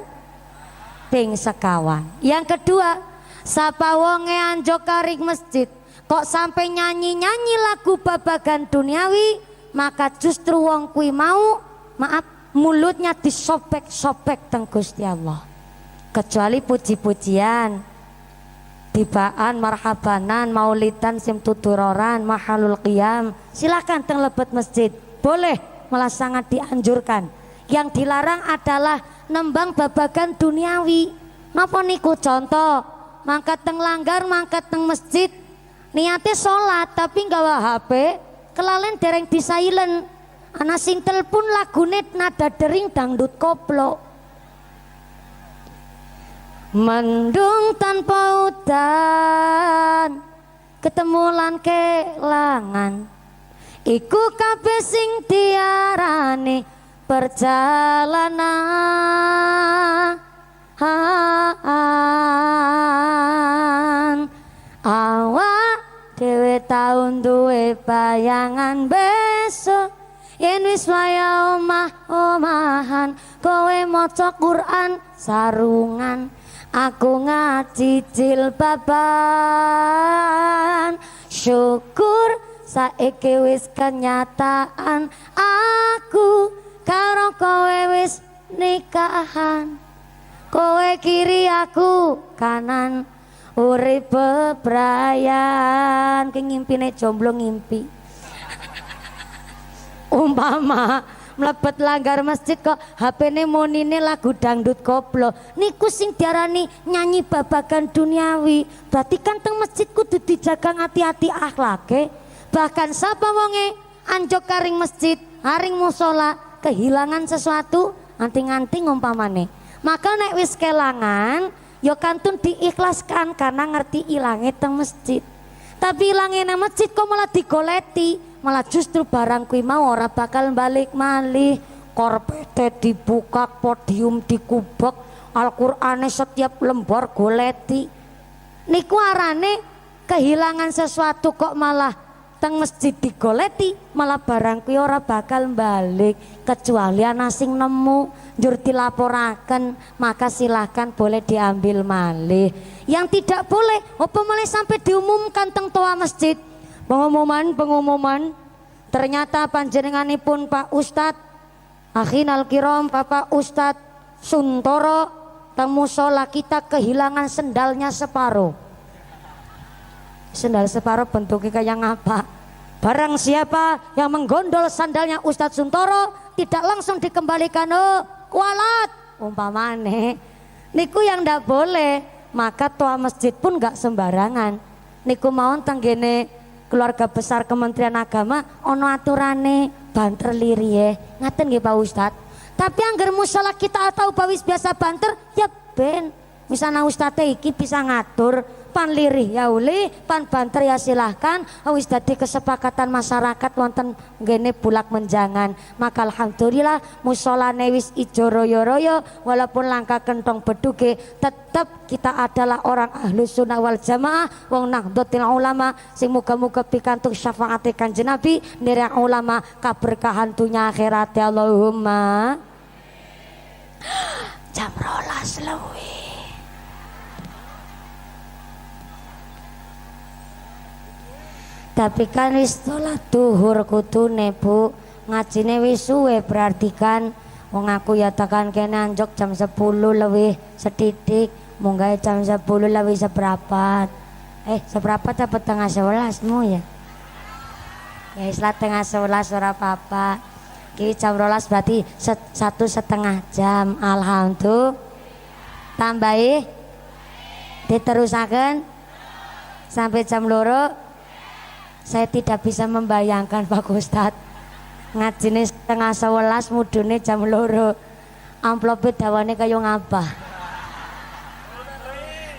Ping sekawan. Yang kedua, sapa wonge anjok karing masjid kok sampai nyanyi-nyanyi lagu babagan duniawi, maka justru wong kuwi mau mulutnya disobek-sobek teng Gusti Allah. Kecuali puji-pujian, tibaan, marhabanan, maulidan, simtuturoran, mahalul qiyam, silakan teng lebet masjid, boleh, malah sangat dianjurkan. Yang dilarang adalah nembang babagan duniawi. Napa niku contoh? Mangkat teng langgar, mangkat teng masjid, niatnya sholat tapi nggawa HP, kelalen dereng di silent. Ana sing telepon lagune nada dering dangdut koplo. Mendung tanpa udan, ketemu lan kelangan, iku kabeh sing diarani perjalanan. Awak dhewe taun duwe bayangan besok, yen wis waya omah-omahan, kowe maca Quran sarungan, aku ngaji jilbaban. Syukur saiki wis kenyataan, aku karo kowe wis nikahan. Kowe kiri aku kanan, urip bebrayan. Ki ngimpine jomblo ngimpi. Umpama mlebet langgar masjid kok HP-ne monine lagu dangdut koplo, niku sing diarani nyanyi babagan duniawi. Berarti kan teng masjid kudu dijaga hati-hati akhlake. Bahkan sapa wonge anjok karing masjid, haring musola, kehilangan sesuatu anting-anting umpamane, maka nek wis kelangan yo kantun diikhlaskan karena ngerti ilange teng masjid. Tapi ilange nang masjid kok malah digoleti, malah justru barang kuwi mau ora bakal balik malih. Korpete dibuka, podium dikubek, Al-Qur'ane setiap lembar goleti. Niku arane kehilangan sesuatu kok malah teng masjid digoleti malah barang kuwi ora bakal balik kecuali ana sing nemu njur dilaporaken, maka silahkan boleh diambil malih. Yang tidak boleh apa malih sampai diumumkan teng toa masjid. Pengumuman ternyata panjenenganipun Pak Ustadz akhinal kiram Bapak Ustadz Suntoro teng musola kita kehilangan sendalnya separuh. Sendal separuh bentuknya kayak apa? Barang siapa yang menggondol sandalnya Ustadz Suntoro tidak langsung dikembalikan, oh kualat umpamane niku yang ndak boleh. Maka toa masjid pun nggak sembarangan niku mawon tenggene keluarga besar Kementerian Agama ono aturane banter lirie ngaten nggih Pak Ustadz. Tapi angger musala kita atau bawis biasa banter ya ben misalnya Ustadz iki bisa ngatur pan lirih ya uli, pan banter ya silahkan. Wis dadi kesepakatan masyarakat wonten ngene bulak menjangan. Maka alhamdulillah musolane wis ijo royo-royo, walaupun langkah kentong beduge tetap kita adalah orang ahlus sunnah wal jamaah wong nahdlatul ulama sing muga-muga pikantuk syafaat Kanjeng Nabi nirang ulama kaberkahan dunya akhirat ya Allahumma. Jam 12 luwih. Tapi kan wis sholat duhur kudune Bu, ngajine wis suwe berarti kan wong aku ya tekan kene anjok jam 10 lebih sedidik, munggah jam 10 lebih seprapat. Seprapat apa tengah 11 mu ya? Ya islah tengah 11 ora apa-apa. Ki jam 12 berarti 1,5 jam. Alhamdulillah. Tambahi diterusaken sampai jam 2. Saya tidak bisa membayangkan Pak Ustadz ngajine 10:30 mudune jam 2 amplope dawane kaya ngapa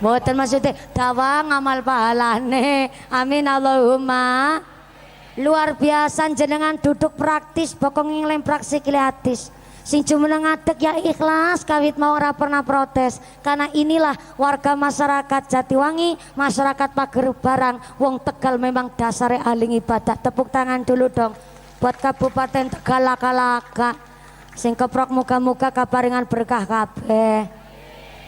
mboten maksudnya dawa ngamal pahalane amin Allahumma. Luar biasa jenengan duduk praktis bokong nglem praksi kliatis sing jumeneng ngadeg ya ikhlas kawit mau ora pernah protes. Karena inilah warga masyarakat Jatiwangi, masyarakat Pager Barang, wong Tegal memang dasare ahli ibadah. Tepuk tangan dulu dong buat Kabupaten Tegal laka-laka sing keprok muga-muga kaparingan berkah kabeh.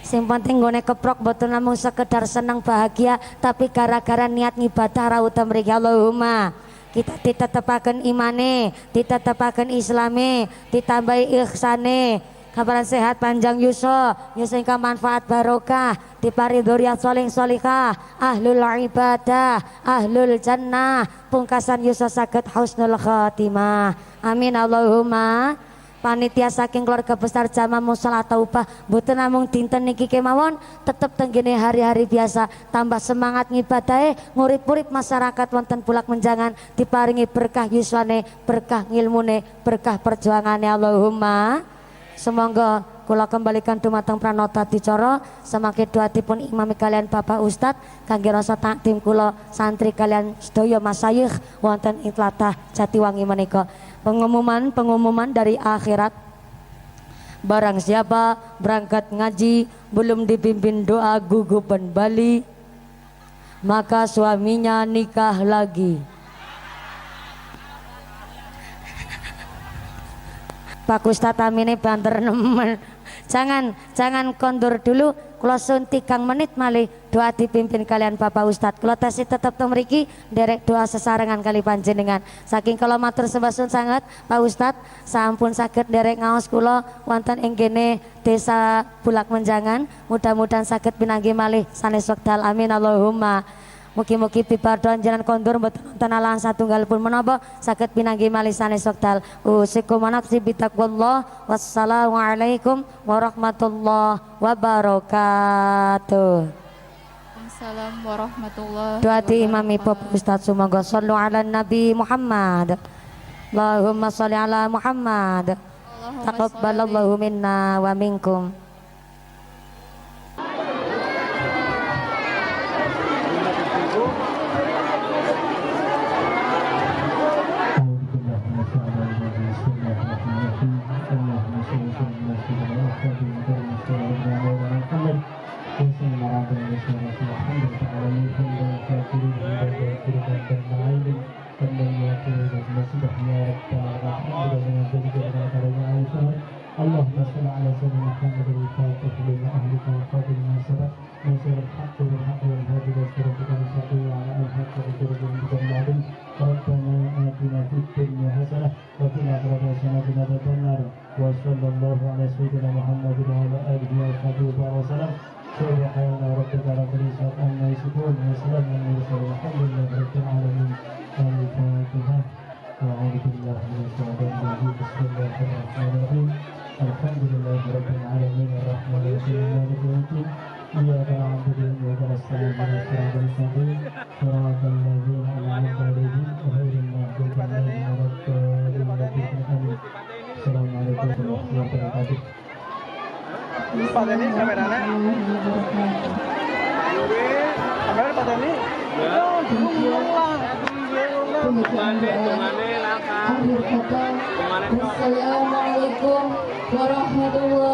Sing penting nggone keprok mboten namung sekedar seneng bahagia tapi gara-gara niat ngibadah ra utam mriki Allahumma. Kita ditetepaken imane, ditetepaken islame, ditambahi ihsane, kabaran sehat panjang yuso, ingkang manfaat barokah, dipari dzurriyyah sholih sholihah, ahlul ibadah, ahlul jannah, pungkasan yuso saged husnul khatimah. Amin Allahumma. Panitia saking keluarga besar Jamaah Mushola Taubah mboten namung dinten niki kemawon, tetep tenggene hari-hari biasa tambah semangat ngibadahe ngurip-urip masyarakat wonten bulak menjangan diparingi berkah yuswane, berkah ngilmune, berkah perjuangane Allahumma. Semoga kula kembalikan dumateng pranata dicara samangke doatipun imami kalian Bapak Ustadz kangge rasa takdim kula santri kalian sedaya masayikh wonten ing tlatah Jatiwangi menika. Pengumuman dari akhirat. Barang siapa berangkat ngaji belum dipimpin doa gugupan Bali, maka suaminya nikah lagi. Pak Ustadz amine banter nemen. Jangan kondur dulu. Kula sun 3 menit malih doa dipimpin kalian Bapak Ustadz. Kula tesi tetep mriki derek doa sesarengan kali panjenengan. Saking kula matur sembah sun sanget Pak Ustadz sampun saged derek ngaos kula wonten ing kene desa Bulak Menjangan. Mudah-mudahan saged pinanggih malih sanes wekdal amin Allahumma. Mugi-mugi pipardhon jenengan kondur mboten wonten alangan satunggal pun menapa saged pinanggih malih sanes wekdal. Usikum nafsi bitaqwallah. Wassalamualaikum warahmatullahi wabarakatuh. Assalamualaikum warahmatullahi Doa di imami Bapak Ustadz sumangga sallu ala Nabi Muhammad. Allahumma sholli ala Muhammad. Taqabbalallahu minna wa minkum. يا رب العالمين. اللهم صل على سيدنا محمد الفاتح لما أهلك والقادم ما سبق ناصر الحق بالحق والهادي إلى صراطك المستقيم وعلى آله حق قدره المعظم. ربنا آتنا في الدنيا حسنة وفي الآخرة حسنة وقنا عذاب النار. وصلى الله على سيدنا محمد وعلى آله وصحبه وسلم. سبحان ربك رب العزة عما يصفون وسلام على المرسلين والحمد لله رب العالمين. الفاتحة. أعوذ بالله من الشيطان الرجيم. بسم الله الرحمن الرحيم. الحمد لله رب العالمين الرحمن الرحيم مالك يوم الدين. إياك نعبد وإياك نستعين اهدنا الصراط المستقيم صراط الذين أنعمت عليهم غير المغضوب عليهم ولا الضالين. آمين. السلام عليكم ورحمة الله وبركاته. Pak ini kameranya. Kamera Pak ini. Assalamualaikum warahmatullahi